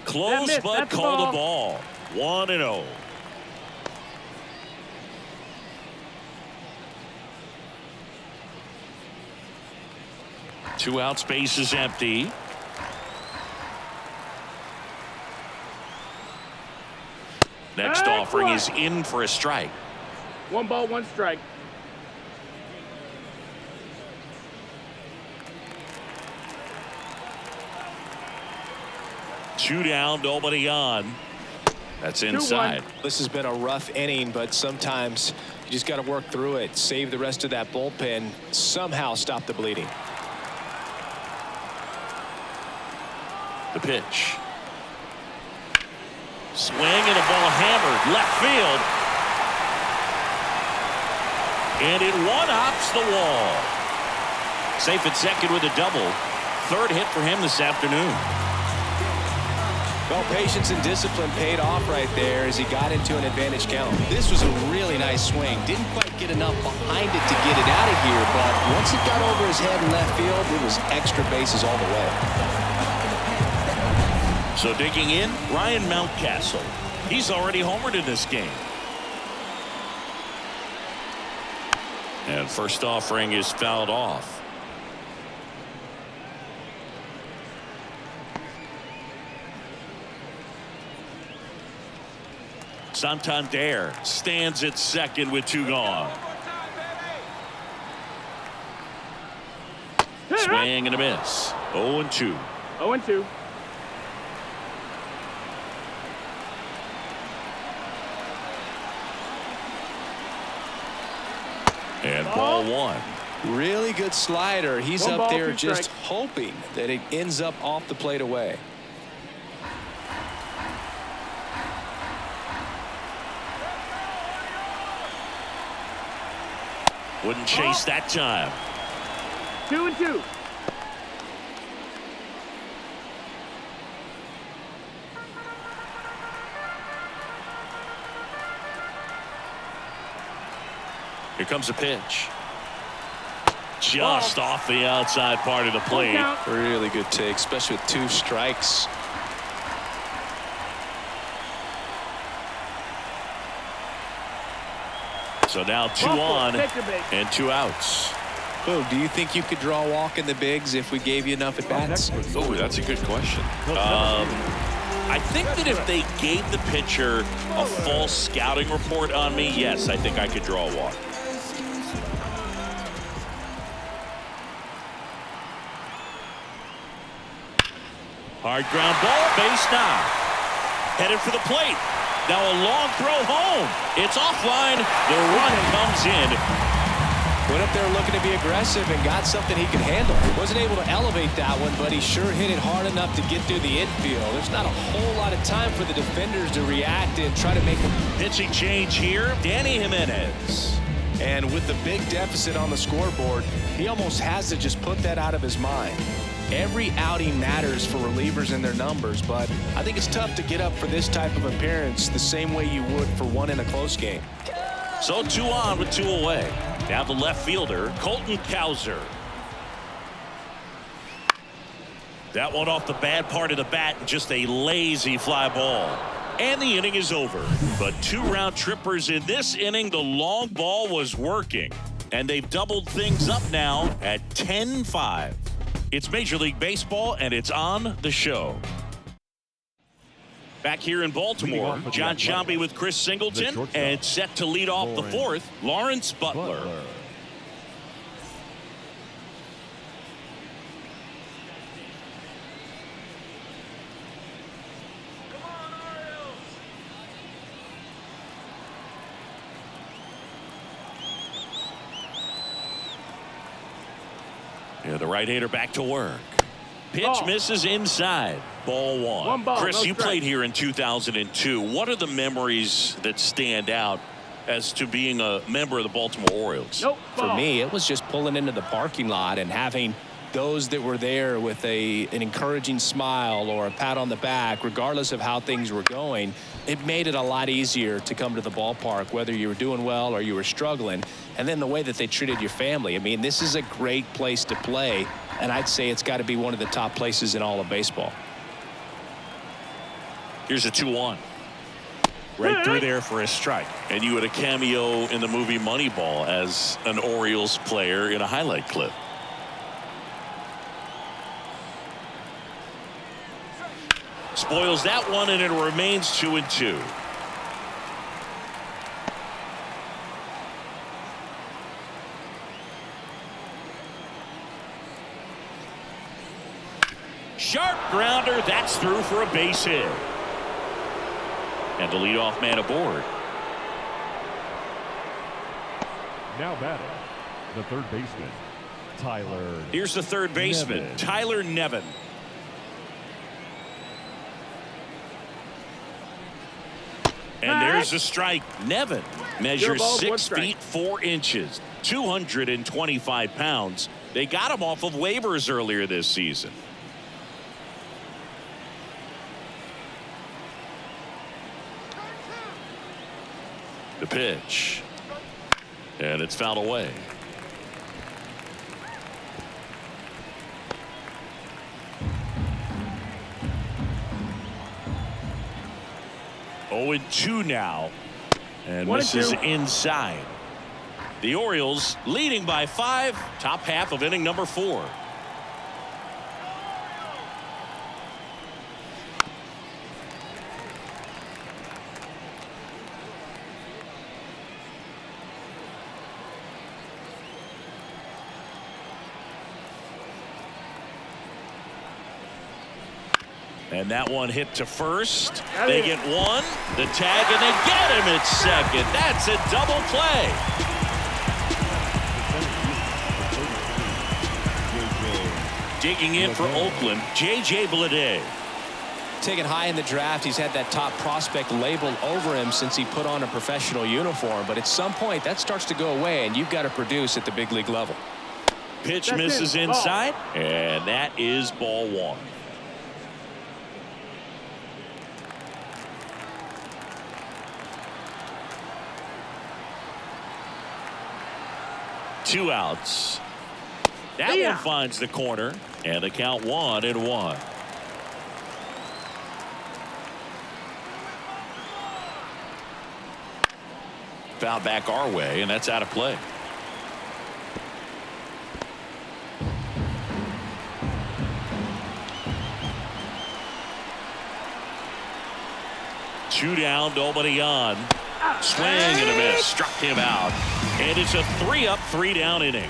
Close, but called a ball. 1-0. Two out, space is empty. Next offering is in for a strike. 1 ball, 1 strike. Two down, nobody on. That's inside. This has been a rough inning, but sometimes you just got to work through it, save the rest of that bullpen, somehow stop the bleeding. The pitch. Swing and a ball hammered left field. And it one-hops the wall. Safe at second with a double. 3rd hit for him this afternoon. Well, patience and discipline paid off right there as he got into an advantage count. This was a really nice swing. Didn't quite get enough behind it to get it out of here, but once it got over his head in left field, it was extra bases all the way. So digging in, Ryan Mountcastle. He's already homered in this game. And first offering is fouled off. Santander stands at second with 2 gone. Swing and a miss. 0-2. 0-2. And ball 1. Really good slider. He's One up ball, there 2 just strikes. hoping that it ends up off the plate away. Wouldn't chase that time. 2-2. Here comes a pitch. Just off the outside part of the plate. Really good take, especially with 2 strikes. So now 2 on and 2 outs. Oh, do you think you could draw a walk in the bigs if we gave you enough at bats? Oh, that's a good question. I think that if they gave the pitcher a false scouting report on me, yes, I think I could draw a walk. Hard ground ball, base now. Headed for the plate. Now a long throw home. It's offline. The run comes in. Went up there looking to be aggressive and got something he could handle. Wasn't able to elevate that one, but he sure hit it hard enough to get through the infield. There's not a whole lot of time for the defenders to react and try to make a Pitching change here. Danny Jimenez. And with the big deficit on the scoreboard, he almost has to just put that out of his mind. Every outing matters for relievers and their numbers, but I think it's tough to get up for this type of appearance the same way you would for one in a close game. So 2 on with 2 away. Now the left fielder, Colton Cowser. That one off the bad part of the bat, just a lazy fly ball. And the inning is over. But 2 round trippers in this inning. The long ball was working. And they've doubled things up now at 10-5. It's Major League Baseball, and it's on the show. Back here in Baltimore, John Sciambi with Chris Singleton, and set to lead off the 4th, Lawrence Butler. Yeah, the right-hander back to work. Pitch misses inside. Ball 1. 1 ball, Chris, no you strike. played here in 2002. What are the memories that stand out as to being a member of the Baltimore Orioles? Nope. For me, it was just pulling into the parking lot and having those that were there with an encouraging smile or a pat on the back, regardless of how things were going. It made it a lot easier to come to the ballpark, whether you were doing well or you were struggling. And then the way that they treated your family. I mean, this is a great place to play, and I'd say it's got to be one of the top places in all of baseball. Here's a 2-1. Right through there for a strike. And you had a cameo in the movie Moneyball as an Orioles player in a highlight clip. Spoils that one, and it remains 2-2. Sharp grounder. That's through for a base hit. And the leadoff man aboard. Now batting, the third baseman, Tyler. Here's the third baseman, Nevin. Tyler Nevin. And there's the strike. Nevin measures 6 feet 4 inches, 225 pounds. They got him off of waivers earlier this season. The pitch. And it's fouled away. Oh, and 2 now. And misses inside. The Orioles leading by 5. Top half of inning number 4. And that one hit to first. They get one, the tag, and they get him at second. That's a double play. Digging in for Oakland, J.J. Bleday. Taken high in the draft, he's had that top prospect label over him since he put on a professional uniform. But at some point, that starts to go away, and you've got to produce at the big league level. Pitch misses inside, and that is ball one. Two outs. That one finds the corner, and the count 1-1. Foul back our way, and that's out of play. Two down, nobody on. Swing and a miss. Struck him out. And it's a 3-up, 3-down inning.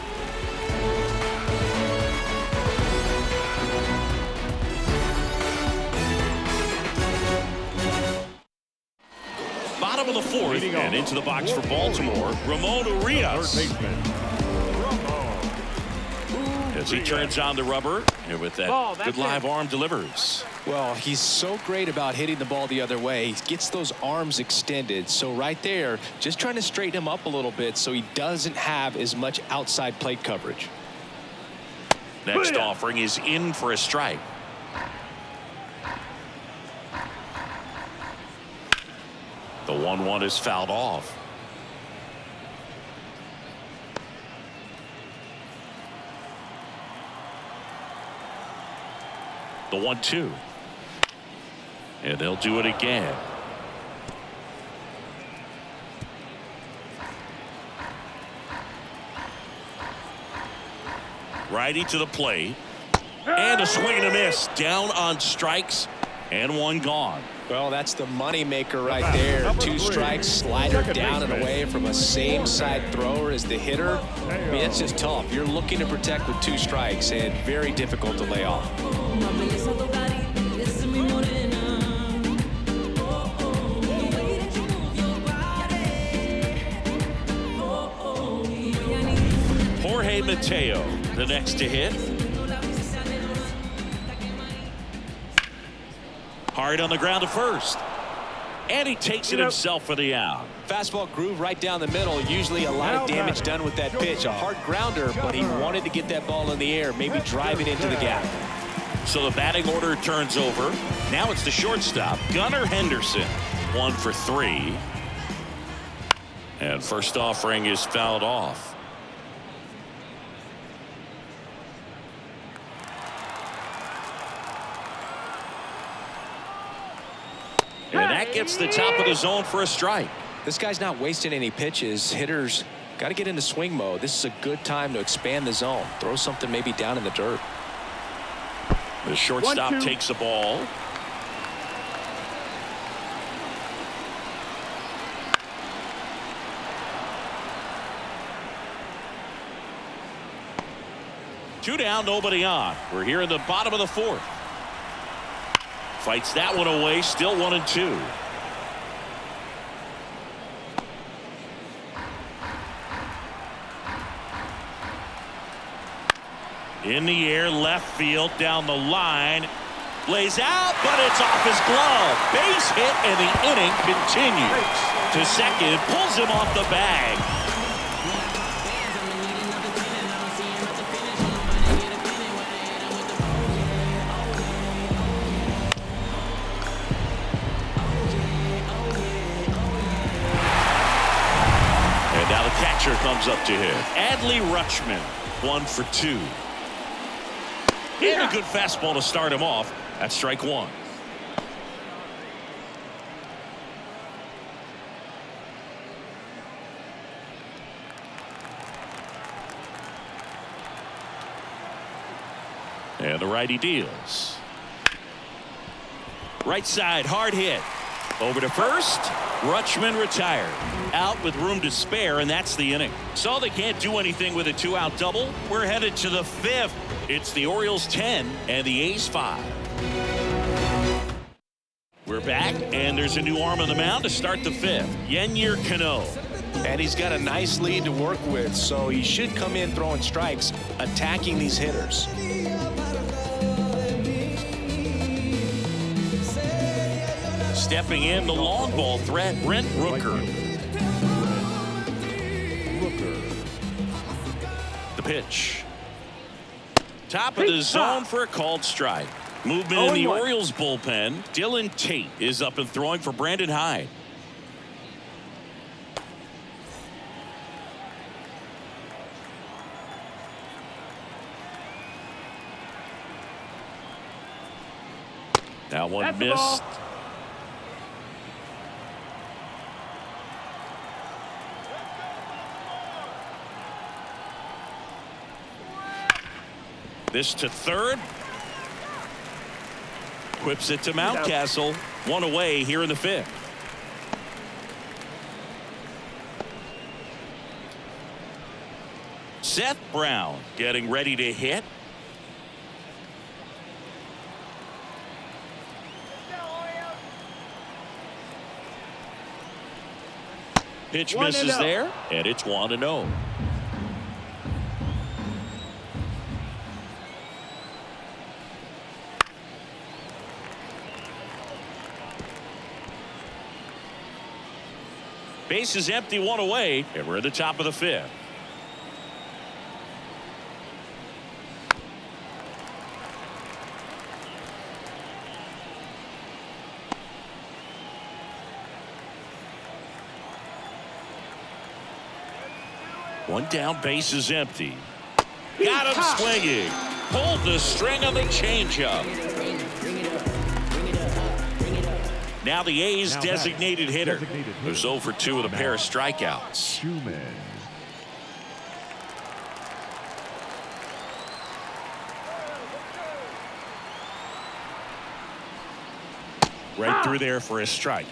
Bottom of the fourth, and into the box for Baltimore, Oriole. As he turns on the rubber, and with that good live arm delivers. Well, he's so great about hitting the ball the other way. He gets those arms extended. So right there, just trying to straighten him up a little bit so he doesn't have as much outside plate coverage. Next offering is in for a strike. The 1-1 is fouled off. The 1-2. And they'll do it again. Righty to the plate. And a swing and a miss. Down on strikes. And one gone. Well, that's the money maker right there. Two strikes, slider down and away from a same side thrower as the hitter. I mean, it's just tough. You're looking to protect with two strikes, and very difficult to lay off. Jorge Mateo, the next to hit. Hard on the ground to first. And he takes it himself for the out. Fastball groove right down the middle. Usually a lot of damage done with that pitch. A hard grounder, but he wanted to get that ball in the air, maybe drive it into the gap. So the batting order turns over. Now it's the shortstop, Gunnar Henderson. 1 for 3. And first offering is fouled off. And that gets the top of the zone for a strike. This guy's not wasting any pitches. Hitters got to get into swing mode. This is a good time to expand the zone. Throw something maybe down in the dirt. The shortstop takes the ball. Two down, nobody on. We're here in the bottom of the fourth. Fights that one away, still 1-2. In the air, left field, down the line. Lays out, but it's off his glove. Base hit, and the inning continues. To second, pulls him off the bag. Catcher comes up to hit. Adley Rutschman, 1 for 2. And a good fastball to start him off. That's strike 1. And the righty deals. Right side, hard hit. Over to first. Rutschman retired. Out with room to spare, and that's the inning. So they can't do anything with a 2-out double. We're headed to the 5th. It's the Orioles 10 and the A's 5. We're back, and there's a new arm on the mound to start the fifth. Yennier Cano. And he's got a nice lead to work with, so he should come in throwing strikes, attacking these hitters. Stepping in, the long ball threat, Brent Rooker. The pitch. Top of the zone for a called strike. Movement in the Orioles bullpen. Dylan Tate is up and throwing for Brandon Hyde. That one missed. This to third. Whips it to Mountcastle. One away here in the fifth. Seth Brown getting ready to hit. Pitch misses there, and it's 1-0. Base is empty, one away, and we're at the top of the fifth. One down, base is empty. Got him swinging. Pulled the string on the changeup. Now the A's designated hitter. Who's 0 for 2 with a pair of strikeouts. Right through there for a strike.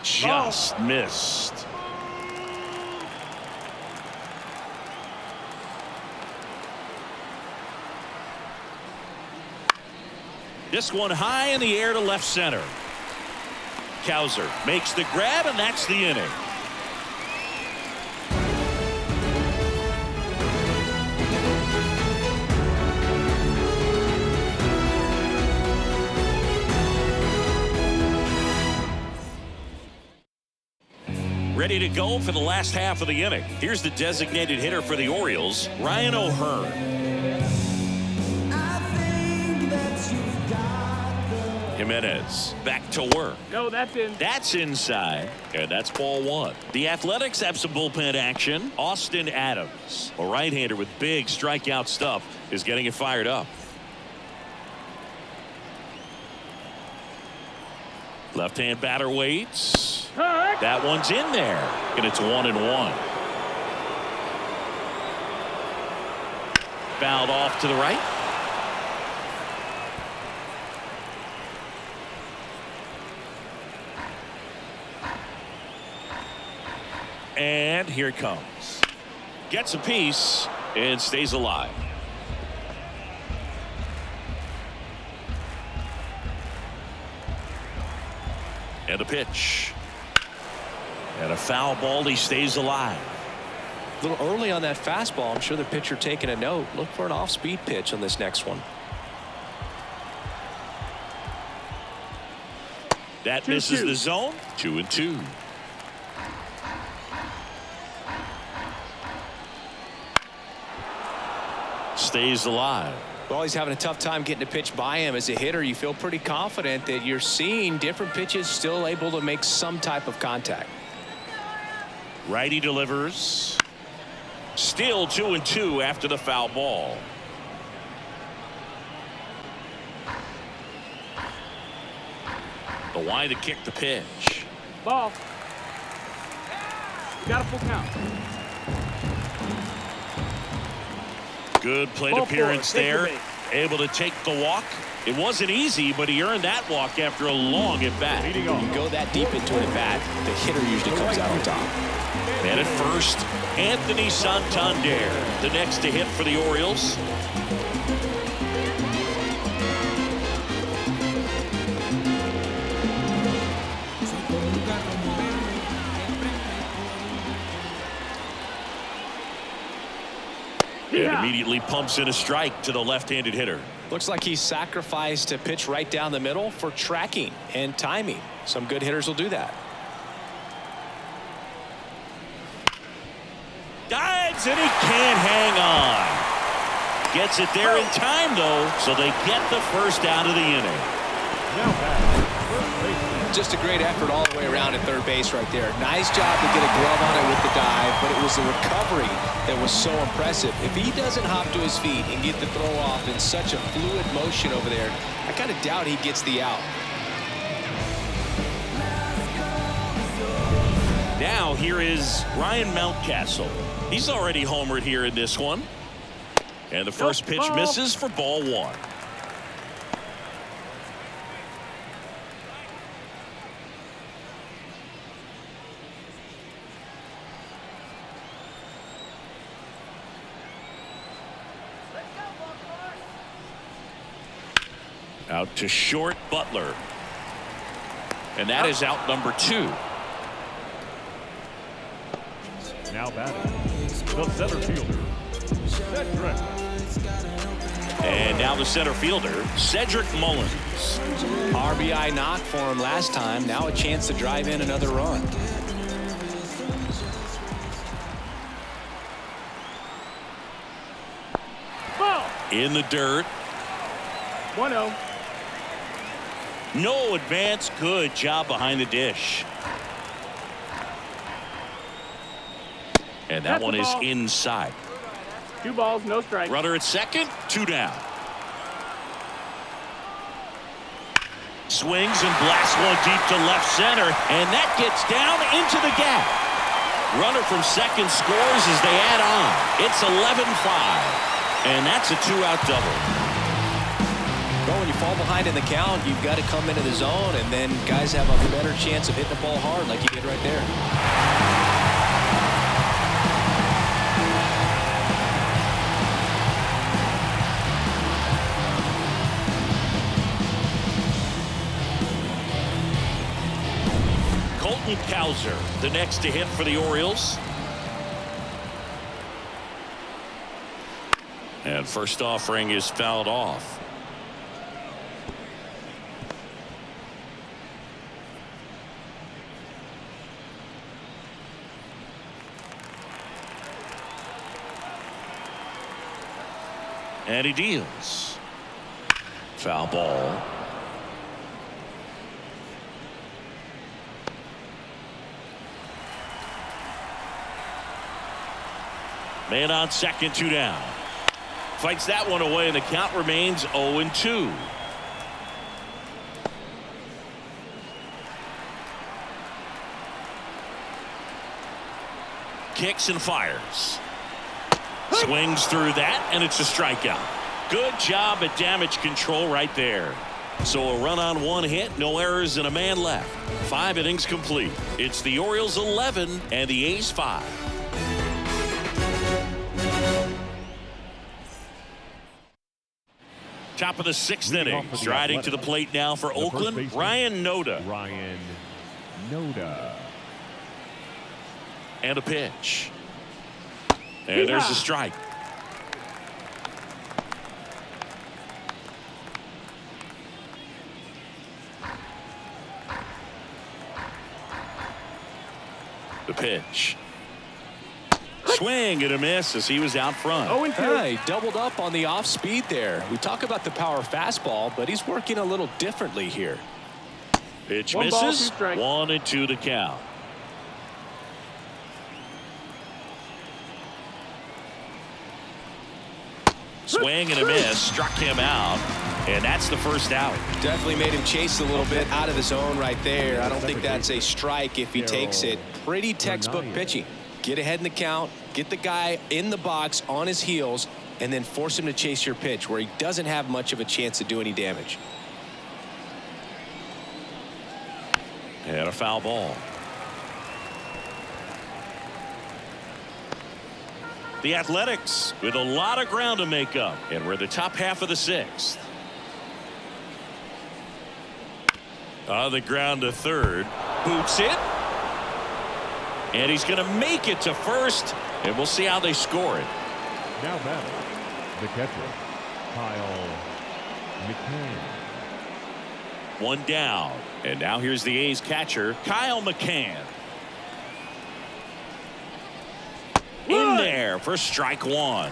Just missed. This one high in the air to left center. Cowser makes the grab, and that's the inning. Ready to go for the last half of the inning. Here's the designated hitter for the Orioles, Ryan O'Hearn. Jimenez back to work. No, that's in. That's inside, and that's ball one. The Athletics have some bullpen action. Austin Adams, a right-hander with big strikeout stuff, is getting it fired up. Left-hand batter waits. That one's in there, and it's 1-1. Fouled off to the right. And here it comes. Gets a piece and stays alive. And a pitch. And a foul ball. He stays alive. A little early on that fastball. I'm sure the pitcher taking a note. Look for an off-speed pitch on this next one. That misses the zone. 2-2. Stays alive. Well, he's having a tough time getting a pitch by him. As a hitter, you feel pretty confident that you're seeing different pitches still able to make some type of contact. Righty delivers. Still 2-2 after the foul ball. The line to kick the pitch. Ball. You got a full count. Good plate appearance there. Able to take the walk. It wasn't easy, but he earned that walk after a long at-bat. When you go that deep into an at-bat, the hitter usually comes out on top. Man at first. Anthony Santander, the next to hit for the Orioles. And immediately pumps in a strike to the left-handed hitter. Looks like he sacrificed a pitch right down the middle for tracking and timing. Some good hitters will do that. Dives and he can't hang on. Gets it there in time though, so they get the first out of the inning. Now back, first baseman. Just a great effort all the way around at third base right there. Nice job to get a glove on it with the dive, but it was the recovery that was so impressive. If he doesn't hop to his feet and get the throw off in such a fluid motion over there, I kind of doubt he gets the out. Now here is Ryan Mountcastle. He's already homered here in this one. And the first pitch misses for ball one. Out to short, Butler. And that is out number 2. Now batting, the center fielder, Cedric. And now the center fielder, Cedric Mullins. RBI knock for him last time. Now a chance to drive in another run. Ball. In the dirt. 1-0. No advance. Good job behind the dish. And that That's one the is ball. inside. 2 balls, no strike. Runner at second, 2 down. Swings and blasts one deep to left center, and that gets down into the gap. Runner from second scores as they add on. It's 11-5, and that's a 2-out double. Well, when you fall behind in the count, you've got to come into the zone, and then guys have a better chance of hitting the ball hard like you did right there. Cowser, the next to hit for the Orioles. And first offering is fouled off. And he deals. Foul ball. Man on second, 2 down. Fights that one away, and the count remains 0-2. Kicks and fires. Swings through that, and it's a strikeout. Good job at damage control right there. So a run on 1 hit, no errors, and a man left. 5 innings complete. It's the Orioles 11 and the A's 5. Top of the 6th inning. Striding to the plate now for Oakland, Ryan Noda. Ryan Noda. And a pitch. And there's a strike. The pitch. Swing and a miss as he was out front. 0-2. Hey, doubled up on the off speed there. We talk about the power fastball, but he's working a little differently here. Pitch 1 ball, 2 misses. strikes. 1-2 the count. Swing and a miss. Struck him out. And that's the first out. Definitely made him chase a little bit out of the zone right there. I don't think that's a strike if he takes it. Pretty textbook pitching. Get ahead in the count, get the guy in the box on his heels, and then force him to chase your pitch where he doesn't have much of a chance to do any damage. And a foul ball. The Athletics with a lot of ground to make up, and we're the top half of the 6th. On the ground to third, boots it, and he's going to make it to first, and we'll see how they score it. Now batting, the catcher, Kyle McCann. One down, and now here's the A's catcher, Kyle McCann. In there for strike 1.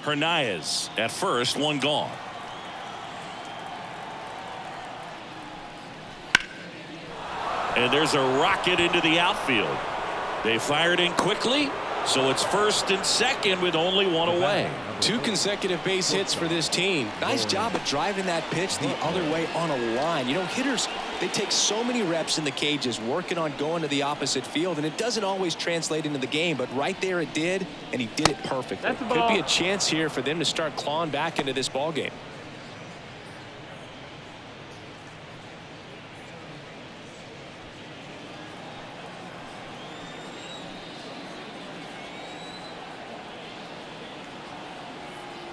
Hernandez at first, one gone. And there's a rocket into the outfield. They fired in quickly, so it's first and second with only one away. 2 consecutive base hits for this team. Nice job of driving that pitch the other way on a line. You know, hitters, they take so many reps in the cages working on going to the opposite field, and it doesn't always translate into the game, but right there it did, and he did it perfectly. Could be a chance here for them to start clawing back into this ball game.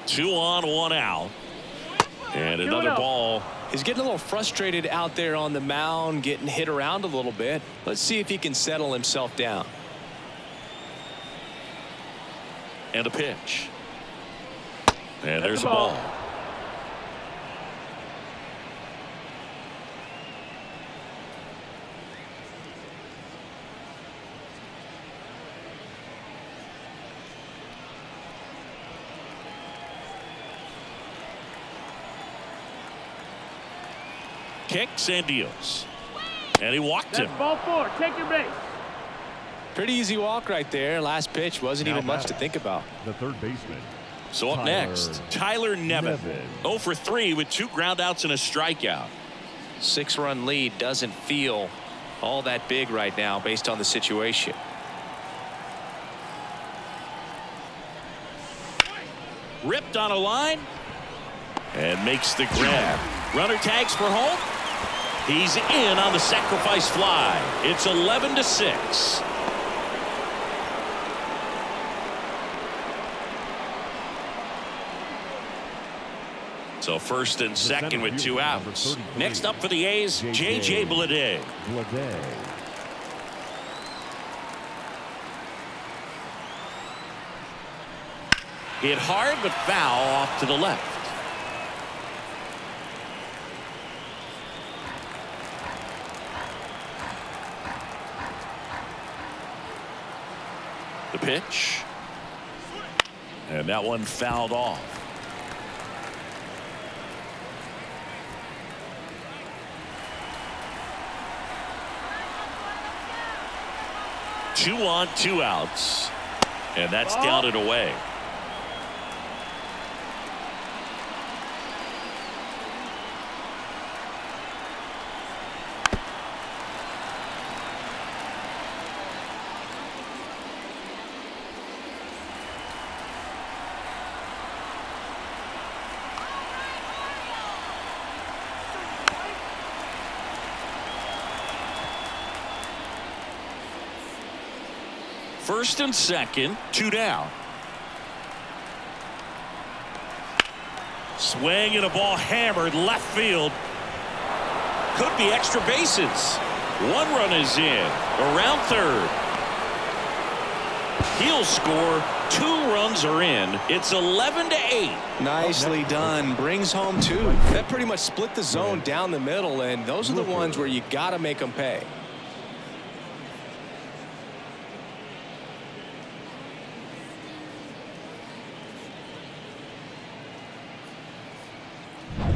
Two on, one out. And another ball. He's getting a little frustrated out there on the mound, getting hit around a little bit. Let's see if he can settle himself down. And a pitch. And there's a ball. Kicks and deals. And he walked him. Ball 4. Take your base. Pretty easy walk right there. Last pitch wasn't even much to think about. The third baseman. So up next, Tyler Nevin. 0 for 3 with 2 groundouts and a strikeout. 6-run lead doesn't feel all that big right now based on the situation. Ripped on a line and makes the grab. Runner tags for home. He's in on the sacrifice fly. It's 11-6. So first and second with 2 outs. Next up for the A's, J.J. Bleday. Hit hard but foul off to the left. The pitch. And that one fouled off. Two on, 2 outs. And that's down and away. First and second, 2 down. Swing and a ball hammered left field. Could be extra bases. 1 run is in. Around third. He'll score. 2 runs are in. It's 11-8. Nicely done. Brings home 2. That pretty much split the zone down the middle, and those are the ones where you got to make them pay.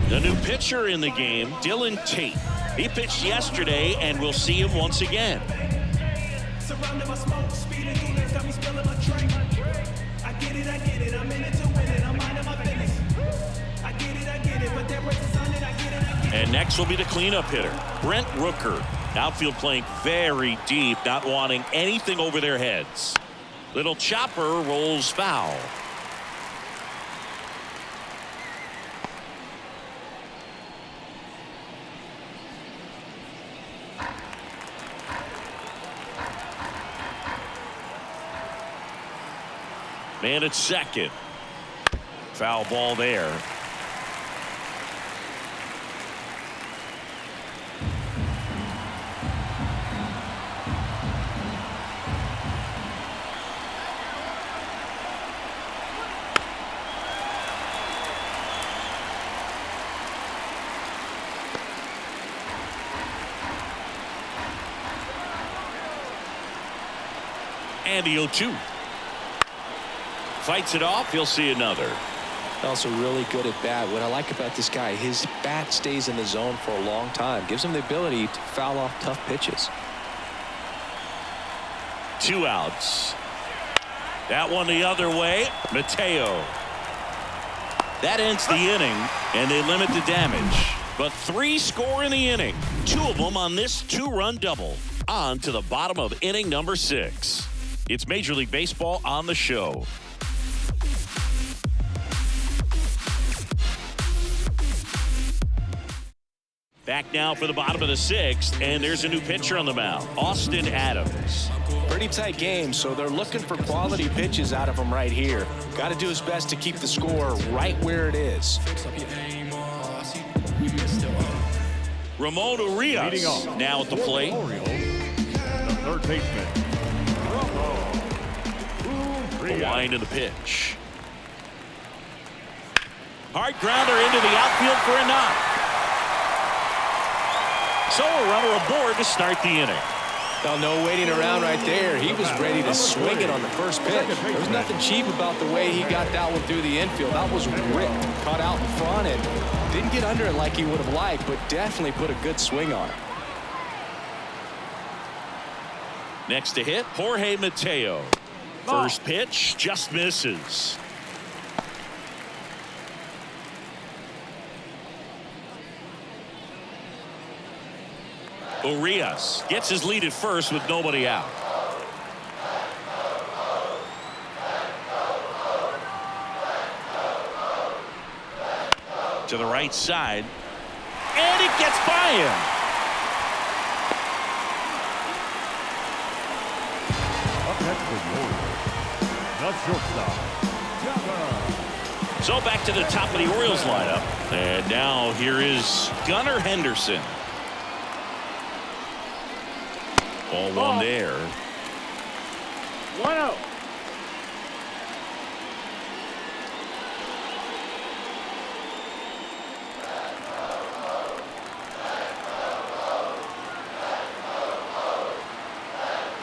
The new pitcher in the game, Dylan Tate. He pitched yesterday, and we'll see him once again. And next will be the cleanup hitter, Brent Rooker. Outfield playing very deep, not wanting anything over their heads. Little chopper rolls foul. Man at second. Foul ball there. And the 0-2. Fights it off. He'll see another. Also really good at bat. What I like about this guy, his bat stays in the zone for a long time. Gives him the ability to foul off tough pitches. 2 outs. That one the other way. Mateo. That ends the inning, and they limit the damage. But 3 score in the inning. 2 of them on this 2-run double. On to the bottom of inning number 6. It's Major League Baseball on the show. Back now for the bottom of the 6th, and there's a new pitcher on the mound, Austin Adams. Pretty tight game, so they're looking for quality pitches out of him right here. Got to do his best to keep the score right where it is. Ramon Urias now at the plate. Oriole, the third baseman. The wind of the pitch. Hard grounder into the outfield for a knock. So a runner aboard to start the inning. Now, no waiting around right there. He was ready to swing it on the first pitch. There was nothing cheap about the way he got that one through the infield. That was ripped, caught out in front, and didn't get under it like he would have liked, but definitely put a good swing on it. Next to hit, Jorge Mateo. First pitch just misses. Urias gets his lead at first with nobody out. To the right side, and it gets by him. Up next for the Orioles, the shortstop, Camden. So back to the top of the Orioles lineup, and now here is Gunnar Henderson. Ball one there. 1-0.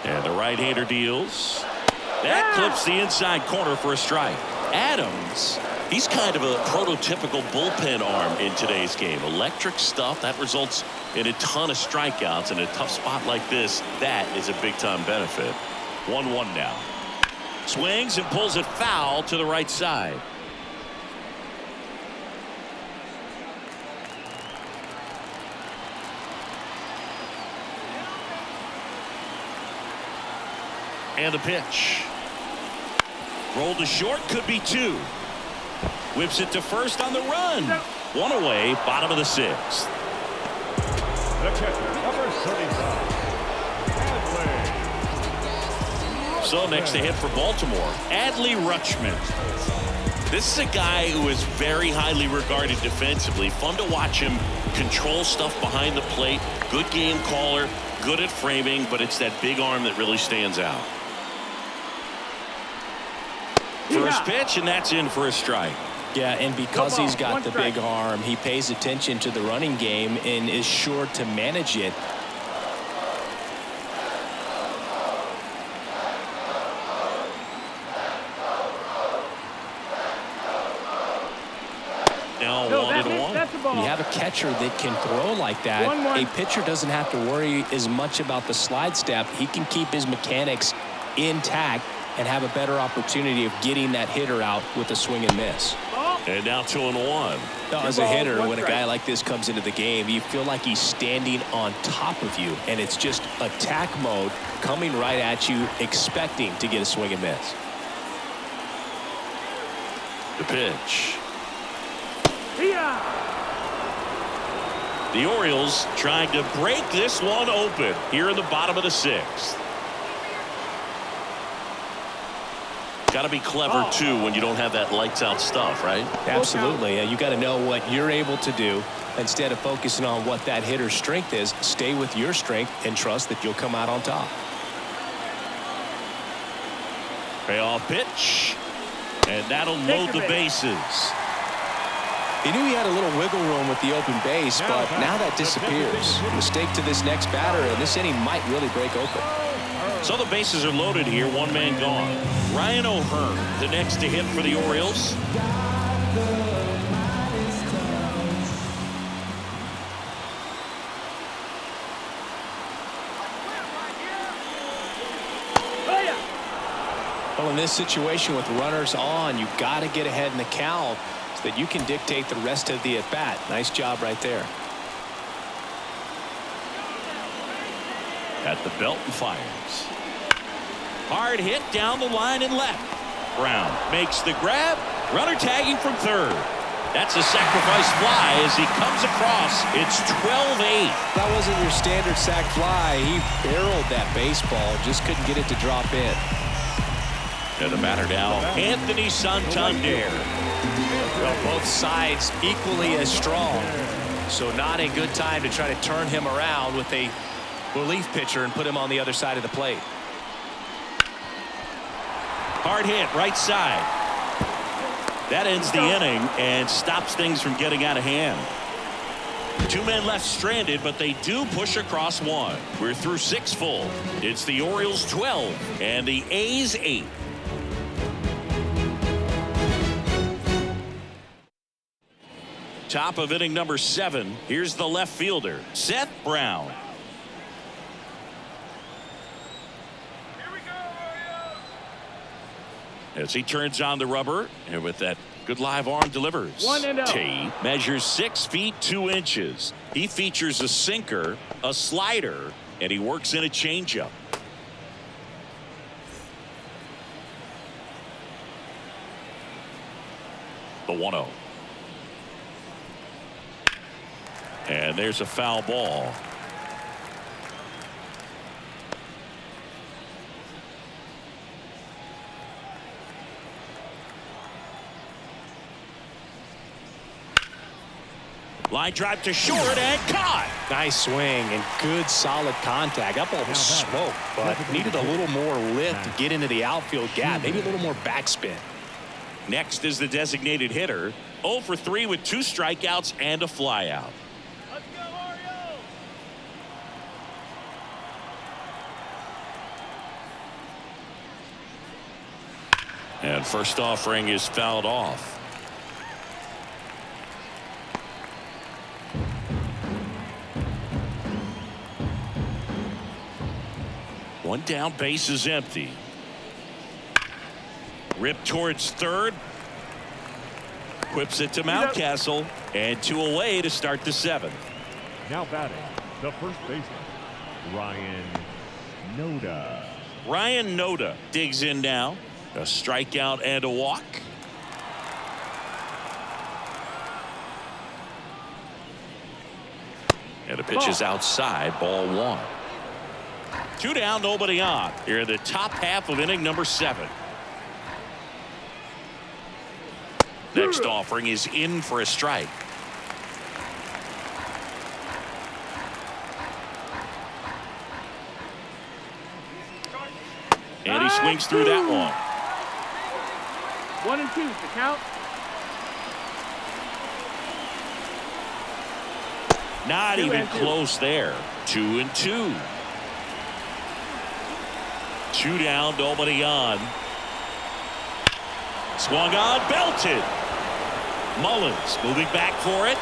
And the right-hander deals. That clips the inside corner for a strike. Adams, he's kind of a prototypical bullpen arm in today's game. Electric stuff that results in a ton of strikeouts in a tough spot like this. That is a big-time benefit. 1-1 now. Swings and pulls it foul to the right side. And the pitch. Rolled to short, could be 2. Whips it to first on the run. 1 away, bottom of the 6th. The catcher, number 35, Adley. So next to hit for Baltimore, Adley Rutschman. This is a guy who is very highly regarded defensively. Fun to watch him control stuff behind the plate. Good game caller, good at framing, but it's that big arm that really stands out. First pitch, and that's in for a strike. Yeah, and because he's got the big arm, he pays attention to the running game and is sure to manage it. Now No, 1-1. that's a ball. You have a catcher that can throw like that. 1-1. A pitcher doesn't have to worry as much about the slide step. He can keep his mechanics intact and have a better opportunity of getting that hitter out with a swing and miss. And now 2-1. Now, as a hitter, when a guy like this comes into the game, you feel like he's standing on top of you, and it's just attack mode coming right at you, expecting to get a swing and miss. The pitch. The Orioles trying to break this one open here in the bottom of the 6th. Got to be clever, too, when you don't have that lights-out stuff, right? Absolutely. You got to know what you're able to do. Instead of focusing on what that hitter's strength is, stay with your strength and trust that you'll come out on top. Payoff pitch. And that'll load the bases. He knew he had a little wiggle room with the open base, but now that disappears. Mistake to this next batter, and this inning might really break open. So the bases are loaded here. One man gone. Ryan O'Hearn, the next to hit for the Orioles. Well, in this situation with runners on, you've got to get ahead in the count so that you can dictate the rest of the at-bat. Nice job right there. At the belt and fires. Hard hit down the line and left. Brown makes the grab. Runner tagging from third. That's a sacrifice fly as he comes across. It's 12-8. That wasn't your standard sac fly. He barreled that baseball, just couldn't get it to drop in. And the batter now, Anthony Santander. Well, both sides equally as strong. So not a good time to try to turn him around with a relief pitcher and put him on the other side of the plate. Hard hit right side. That ends the inning and stops things from getting out of hand. Two men left stranded, but they do push across one. We're through 6 full. It's the Orioles 12 and the A's 8. Top of inning number 7. Here's the left fielder, Seth Brown. As he turns on the rubber, and with that good live arm delivers. 1-0. T measures 6 feet 2 inches. He features a sinker, a slider, and he works in a changeup. The 1-0. And there's a foul ball. Line drive to short and caught. Nice swing and good solid contact. That ball was smoked, but needed a little more lift to get into the outfield gap. Maybe a little more backspin. Next is the designated hitter. 0 for 3 with 2 strikeouts and a flyout. Let's go, Oriole! And first offering is fouled off. One down, base is empty. Ripped towards third. Whips it to Mountcastle, and 2 away to start the 7th. Now batting, the first baseman, Ryan Noda. Ryan Noda digs in now. A strikeout and a walk. And the pitch is outside, ball 1. 2 down, nobody on. Here in the top half of inning number 7. Next offering is in for a strike. And he swings through that one. 1 and 2 to count. Not even close there. 2 and 2. 2 down, nobody on. Swung on, belted. Mullins moving back for it,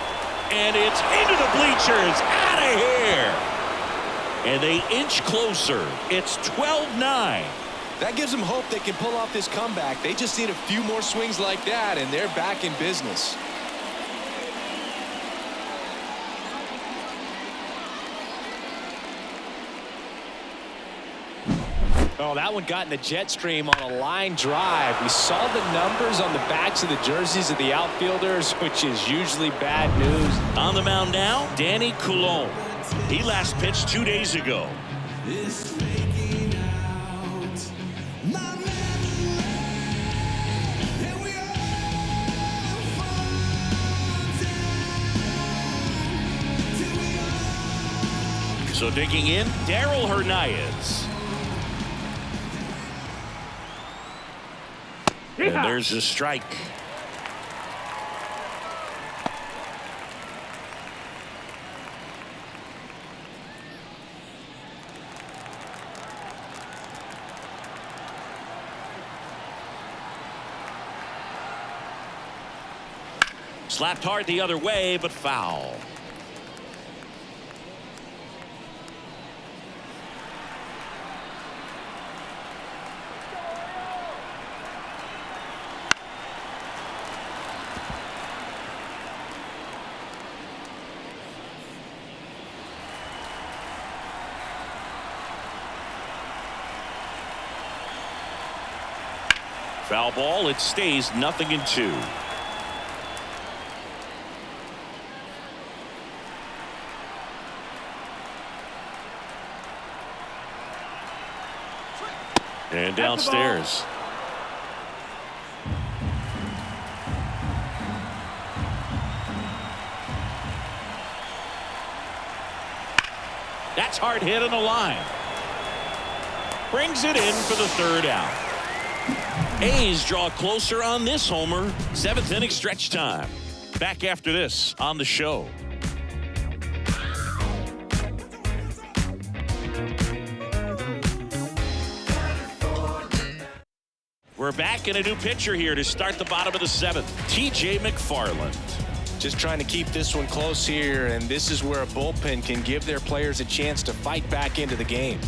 and it's into the bleachers, out of here. And they inch closer. It's 12-9. That gives them hope they can pull off this comeback. They just need a few more swings like that, and they're back in business. Oh, that one got in the jet stream on a line drive. We saw the numbers on the backs of the jerseys of the outfielders, which is usually bad news. On the mound now, Danny Coulombe. He last pitched 2 days ago. So digging in, Darryl Hernandez. And there's a strike. Slapped hard the other way, but foul. Foul ball. It stays 0-2. And downstairs. That's hard hit on the line. Brings it in for the third out. A's draw closer on this homer. 7th inning stretch time. Back after this on the show. We're back in a new pitcher here to start the bottom of the 7th. T.J. McFarland. Just trying to keep this one close here, and this is where a bullpen can give their players a chance to fight back into the game.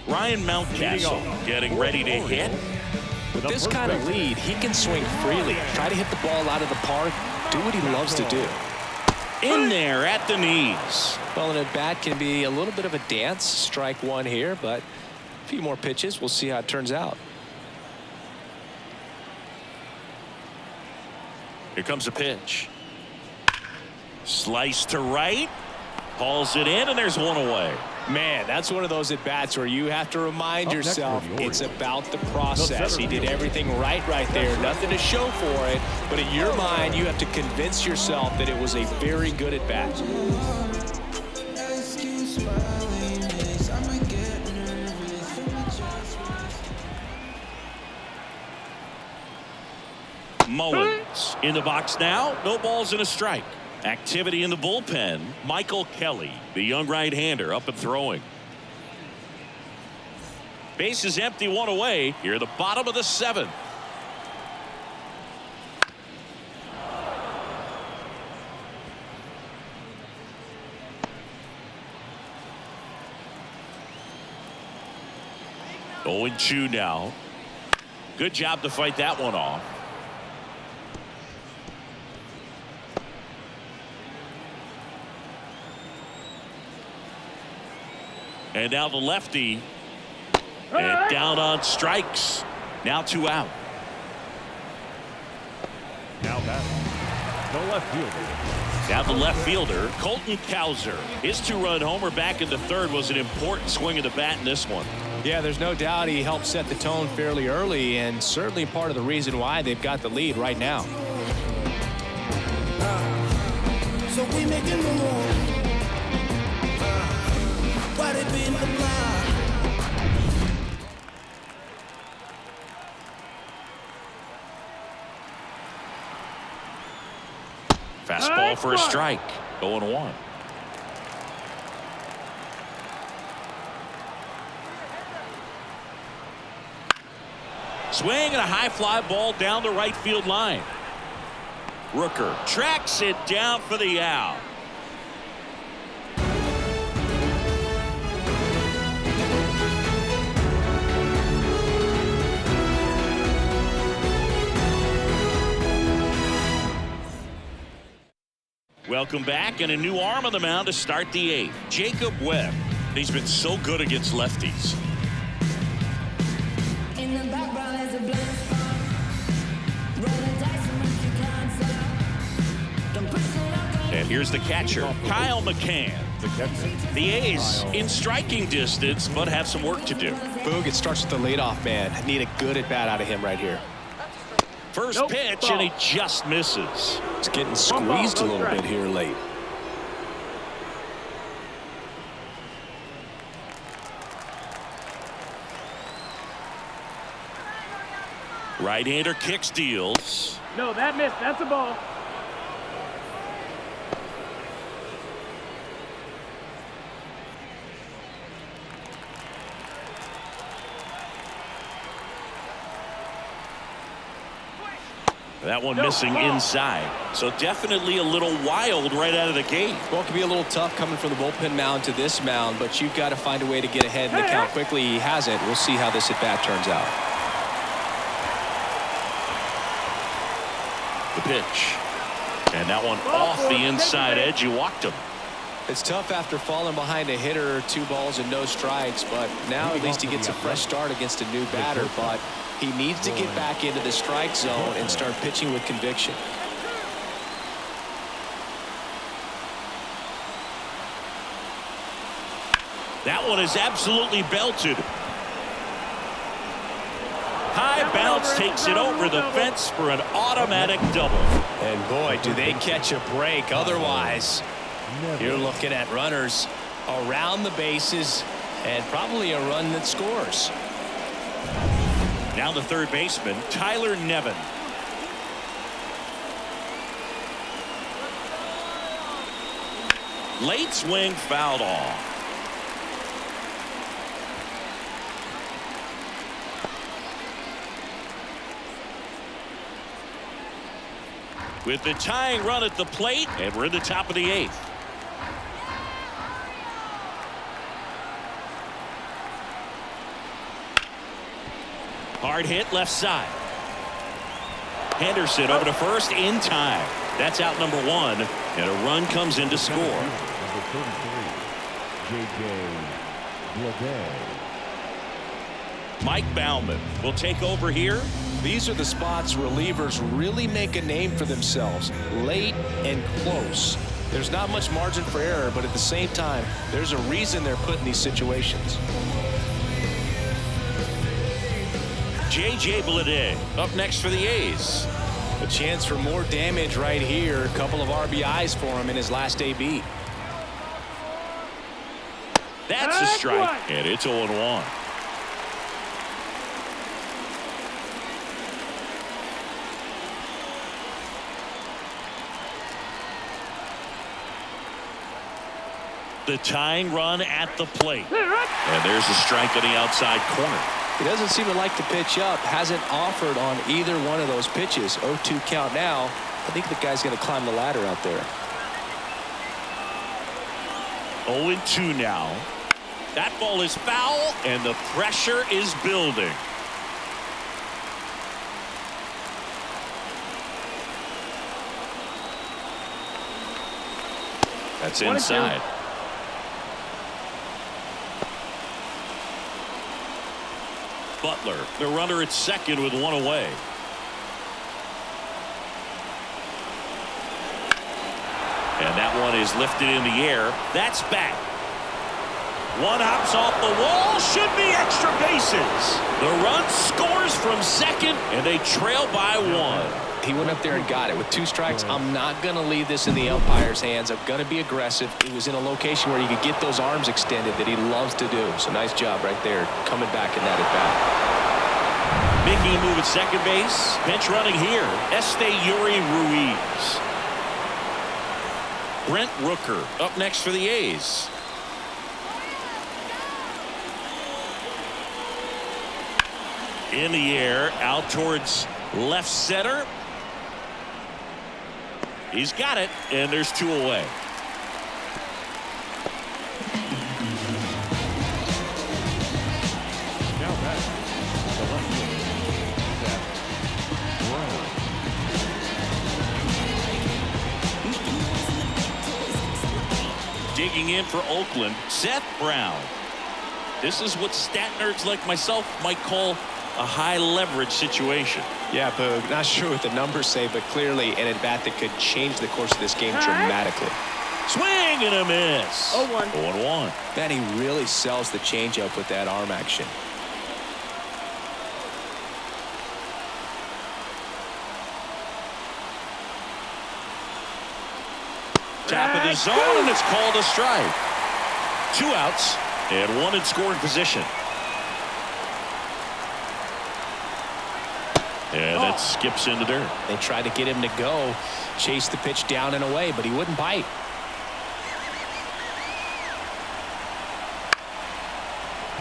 Ryan Mountcastle getting ready to hit. With this kind of lead, he can swing freely, try to hit the ball out of the park, do what he loves to do. In there at the knees. Well, an at-bat can be a little bit of a dance. Strike one here, but a few more pitches. We'll see how it turns out. Here comes a pitch. Slice to right. Hauls it in, and there's one away. Man, that's one of those at-bats where you have to remind yourself it's about the process. He did everything right there. Nothing to show for it, but in your mind, you have to convince yourself that it was a very good at-bat. Mullins in the box now. No balls and a strike. Activity in the bullpen. Michael Kelly, the young right-hander, up and throwing. Base is empty, one away. Here at the bottom of the 7th. Oh, 0-2 now. Good job to fight that one off. And now the lefty. And down on strikes. Now 2 out. Now batting, the left fielder. Now the left fielder, Colton Cowser. His 2-run homer back in the 3rd was an important swing of the bat in this one. Yeah, there's no doubt he helped set the tone fairly early, and certainly part of the reason why they've got the lead right now. So we making the move. Why they be in the block? Fastball for a strike. 0-1. Swing and a high fly ball down the right field line. Rooker tracks it down for the out. Welcome back, and a new arm on the mound to start the 8th. Jacob Webb. He's been so good against lefties. In the background is a blind spot. Rolling dice and make you can't. Don't push it up. And here's the catcher, Kyle McCann. The A's in striking distance, but have some work to do. Boog, it starts with the leadoff man. Need a good at-bat out of him right here. First pitch, and he just misses. It's getting squeezed a little bit here late. Right-hander kick steals. No, that missed. That's a ball. That one missing inside. So definitely a little wild right out of the gate. Well, it could be a little tough coming from the bullpen mound to this mound, but you've got to find a way to get ahead in the count quickly. He hasn't. We'll see how this at-bat turns out. The pitch. And that one off the inside edge. You walked him. It's tough after falling behind a hitter, 2 balls and no strikes, but now at least he gets a fresh start against a new batter, but he needs to get back into the strike zone and start pitching with conviction. That one is absolutely belted. High bounce takes it over the fence for an automatic double. And boy, do they catch a break. Otherwise, you're looking at runners around the bases and probably a run that scores. Now the third baseman, Tyler Nevin. Late swing fouled off. With the tying run at the plate, and we're in the top of the 8th. Hard hit left side. Henderson over to first in time. That's out number 1, and a run comes in to score. Number 33, J.J. Mike Baumann will take over here. These are the spots relievers really make a name for themselves. Late and close. There's not much margin for error, but at the same time, there's a reason they're put in these situations. J.J. Bleday up next for the A's. A chance for more damage right here. A couple of RBIs for him in his last AB. That's a strike, and it's 0-1. The tying run at the plate. And there's a strike on the outside corner. He doesn't seem to like to pitch up. Hasn't offered on either one of those pitches. 0-2 count now. I think the guy's going to climb the ladder out there. 0-2 now. That ball is foul, and the pressure is building. That's inside. Butler, the runner at second with 1 away. And that one is lifted in the air. That's back. One hops off the wall. Should be extra bases. The run scores from second, and they trail by 1. He went up there and got it. With 2 strikes, I'm not going to leave this in the umpire's hands. I'm going to be aggressive. It was in a location where you could get those arms extended that he loves to do. So nice job right there, coming back in that at-bat. Making a move at second base. Bench running here, Yuri Ruiz. Brent Rooker up next for the A's. In the air, out towards left center. He's got it, and there's 2 away. Now back, the left fielder, Seth Brown. Digging in for Oakland, Seth Brown. This is what stat nerds like myself might call a high leverage situation. Yeah, Boog, not sure what the numbers say, but clearly an at-bat that could change the course of this game dramatically. Swing and a miss. 0-1. 0-1. Man, he really sells the changeup with that arm action. Tap of the zone, and it's called a strike. 2 outs and 1 in scoring position. And that skips into dirt. They tried to get him to go, chase the pitch down and away, but he wouldn't bite.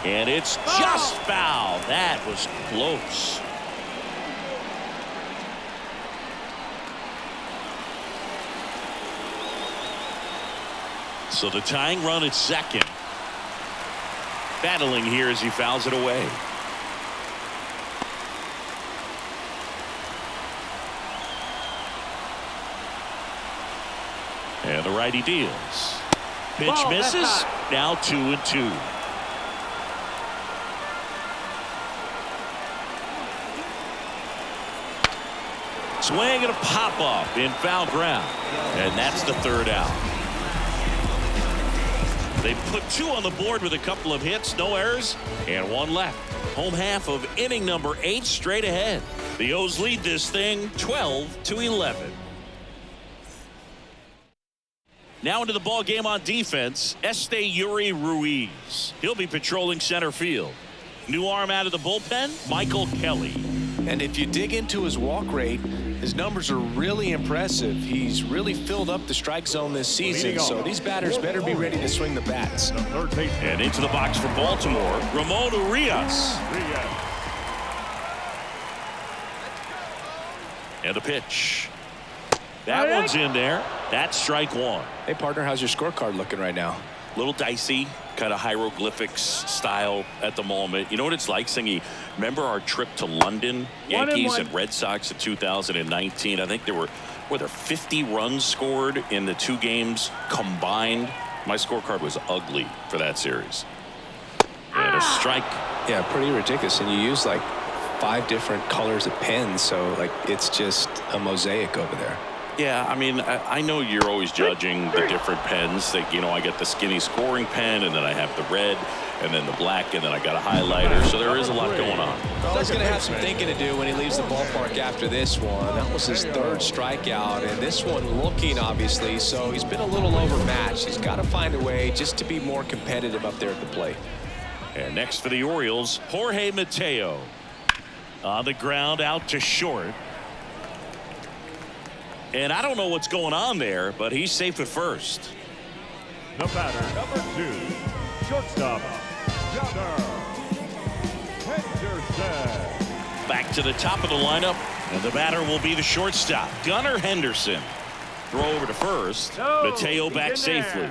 And it's just foul. That was close. So the tying run at second. Battling here as he fouls it away. And the righty deals. Pitch misses. Now 2-2. Swing and a pop up in foul ground. And that's the 3rd out. They put 2 on the board with a couple of hits, no errors, and 1 left. Home half of inning number 8 straight ahead. The O's lead this thing 12-11. Now into the ball game on defense, Yuri Ruiz. He'll be patrolling center field. New arm out of the bullpen, Michael Kelly. And if you dig into his walk rate, his numbers are really impressive. He's really filled up the strike zone this season, so these batters better be ready to swing the bats. And into the box for Baltimore, Ramon Urias. And the pitch. That one's in there. That's strike 1. Hey, partner, how's your scorecard looking right now? Little dicey, kind of hieroglyphics style at the moment. You know what it's like, Singy? Remember our trip to London, Yankees and Red Sox in 2019? I think there were 50 runs scored in the 2 games combined. My scorecard was ugly for that series. And a strike. Yeah, pretty ridiculous. And you use like 5 different colors of pens, so like it's just a mosaic over there. Yeah, I mean, I know you're always judging the different pens. That, you know, I get the skinny scoring pen, and then I have the red, and then the black, and then I got a highlighter. So there is a lot going on. He's going to have some thinking to do when he leaves the ballpark after this one. That was his 3rd strikeout, and this one looking, obviously, so he's been a little overmatched. He's got to find a way just to be more competitive up there at the plate. And next for the Orioles, Jorge Mateo. On the ground, out to short. And I don't know what's going on there, but he's safe at first. The batter, number 2, shortstop, Henderson. Back to the top of the lineup, and the batter will be the shortstop, Gunnar Henderson. Throw over to first. Mateo back safely.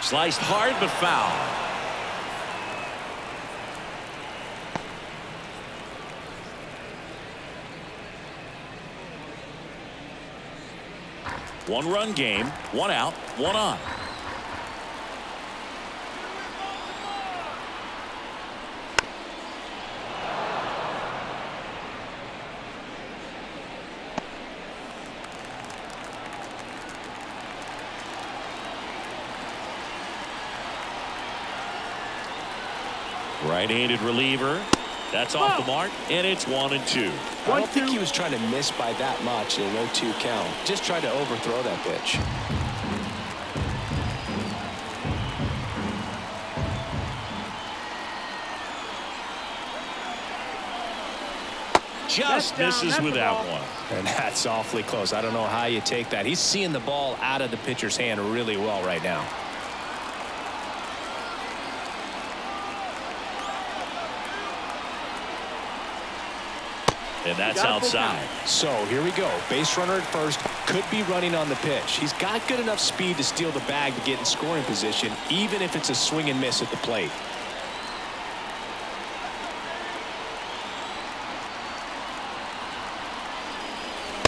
Sliced hard but foul. One-run game, 1 out, 1 on. Right-handed reliever. That's off the mark, and it's 1-2. I don't think he was trying to miss by that much in a 0-2 count. Just tried to overthrow that pitch. Just misses with that one. And that's awfully close. I don't know how you take that. He's seeing the ball out of the pitcher's hand really well right now. And that's outside. So here we go. Base runner at first, could be running on the pitch. He's got good enough speed to steal the bag to get in scoring position, even if it's a swing and miss at the plate.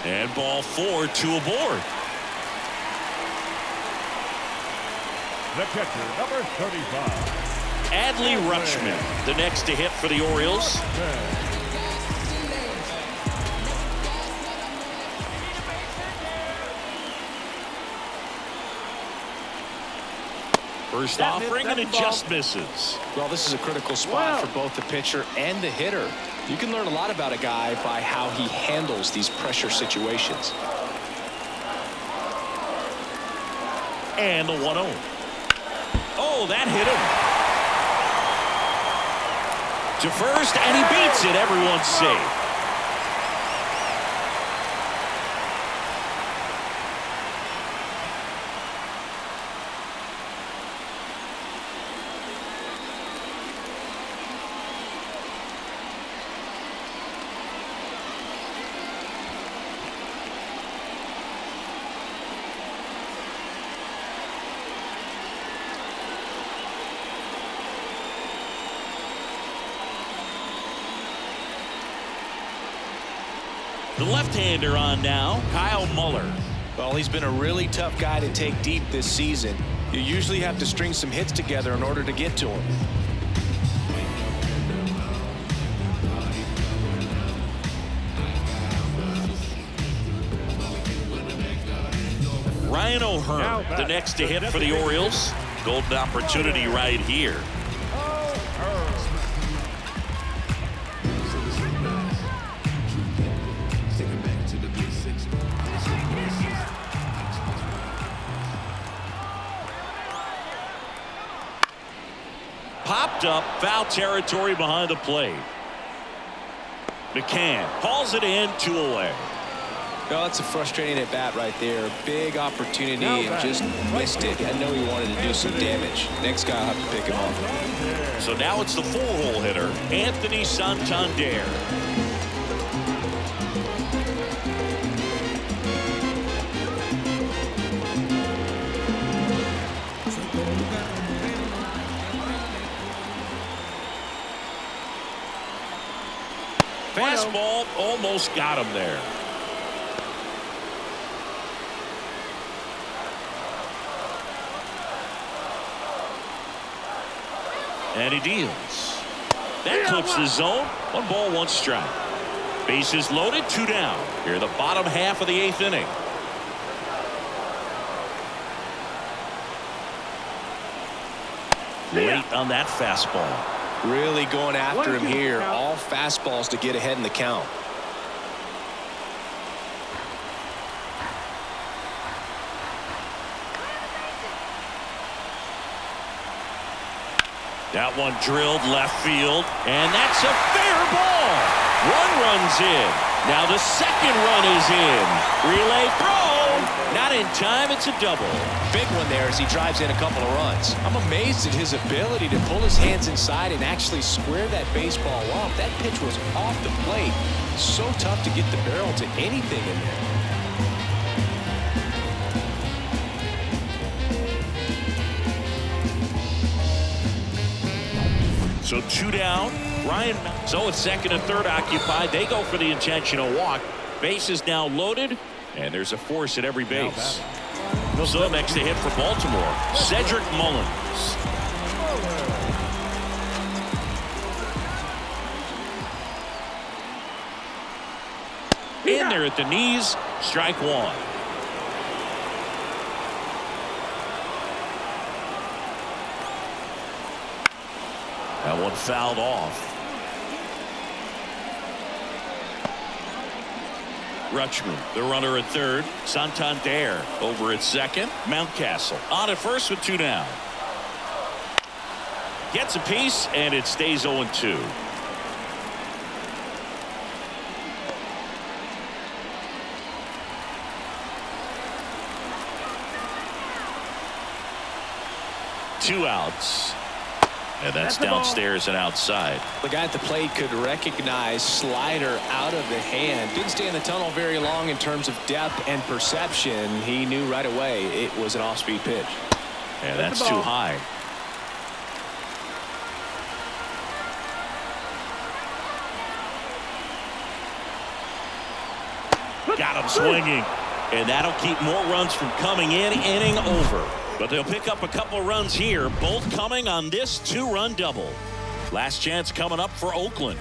And ball 4, 2 aboard. The catcher, number 35. Adley Rutschman, the next to hit for the Orioles. First offering, and it just misses. Well, this is a critical spot for both the pitcher and the hitter. You can learn a lot about a guy by how he handles these pressure situations. And the 1-0. Oh, that hit him. To first, and he beats it. Everyone's safe. The left-hander on now, Kyle Muller. Well, he's been a really tough guy to take deep this season. You usually have to string some hits together in order to get to him. Ryan O'Hearn, the next to hit for the Orioles. Golden opportunity right here. Popped up, foul territory behind the plate. McCann hauls it in, 2 away. Well, that's a frustrating at bat right there. Big opportunity and just missed it. I know he wanted to do some damage. Next guy will have to pick him up. So now it's the 4-hole hitter, Anthony Santander. Fastball almost got him there. And he deals. That clips the zone. 1 ball, 1 strike. Bases loaded, 2 down. Here the bottom half of the 8th inning. Late on that fastball. Really going after him here. All fastballs to get ahead in the count. That one drilled left field, and that's a fair ball. 1 run's in. Now the 2nd run is in. Relay throw. Not in time. It's a double. Big one there as he drives in a couple of runs. I'm amazed at his ability to pull his hands inside and actually square that baseball up. That pitch was off the plate. So tough to get the barrel to anything in there. So 2 down. Ryan. So it's 2nd and 3rd occupied. They go for the intentional walk. Base is now loaded, and there's a force at every base. So next to hit for Baltimore, Cedric Mullins. In there at the knees, strike 1. That one fouled off. Rutschman, the runner at 3rd. Santander over at 2nd. Mountcastle on at 1st with 2 down. Gets a piece, and it stays 0-2. Two outs. And that's downstairs and outside. The guy at the plate could recognize slider out of the hand. Didn't stay in the tunnel very long in terms of depth and perception. He knew right away it was an off-speed pitch. And that's too high. Got him swinging. And that'll keep more runs from coming in. Inning over. But they'll pick up a couple runs here, both coming on this 2-run double. Last chance coming up for Oakland.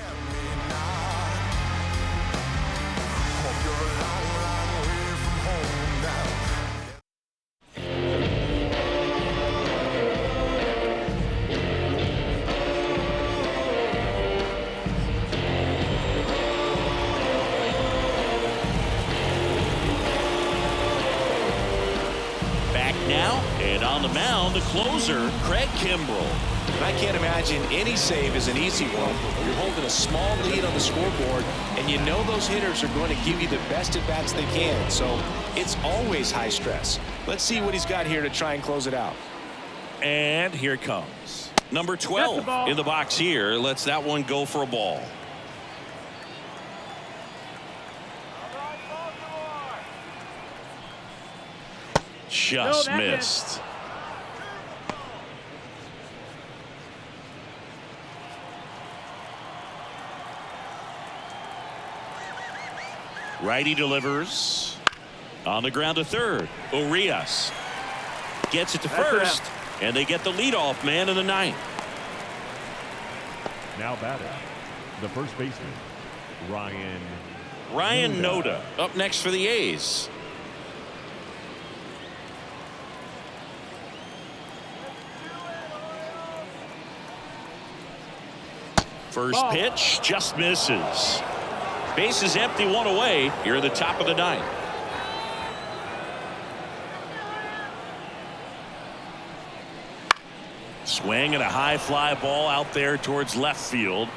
And on the mound, the closer, Craig Kimbrell. And I can't imagine any save is an easy one. You're holding a small lead on the scoreboard, and you know those hitters are going to give you the best at-bats they can. So it's always high stress. Let's see what he's got here to try and close it out. And here it comes. Number 12 in the box here. Lets that one go for a ball. Just missed. Righty delivers. On the ground to third. Oriole gets it to first. And they get the leadoff man in the ninth. Now batting, the first baseman, Ryan Noda up next for the A's. First pitch just misses. Base is empty, one away. Here at the top of the ninth. Swing and a high fly ball out there towards left field.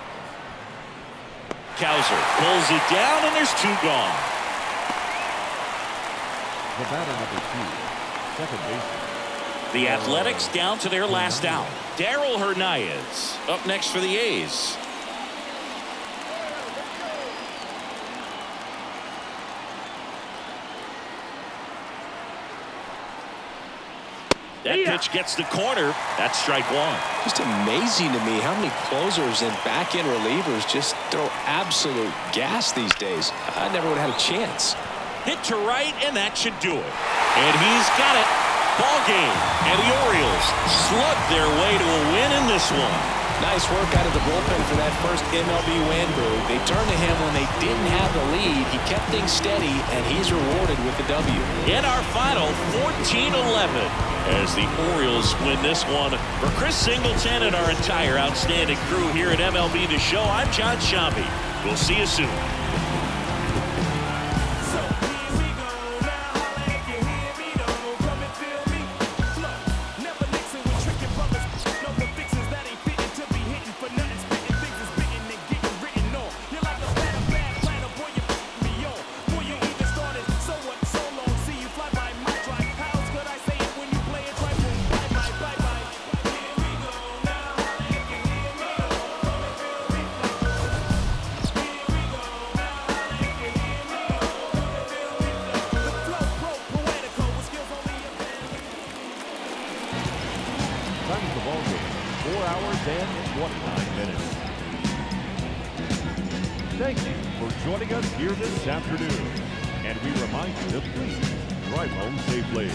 Cowser pulls it down, and there's two gone. the batter number 2, second baseman. The Athletics down to their last out. Darryl Hernandez up next for the A's. That pitch gets the corner. That's strike one. Just amazing to me how many closers and back-end relievers just throw absolute gas these days. I never would have had a chance. Hit to right, and that should do it. And he's got it. Ball game. And the Orioles slug their way to a win in this one. Nice work out of the bullpen for that first MLB win, Boo. They turned to him when they didn't have the lead. He kept things steady, and he's rewarded with the W. In our final, 14-11, as the Orioles win this one. For Chris Singleton and our entire outstanding crew here at MLB The Show, I'm John Shambi. We'll see you soon. Time of the ball game, 4 hours and 29 minutes. Thank you for joining us here this afternoon. And we remind you to please drive home safely.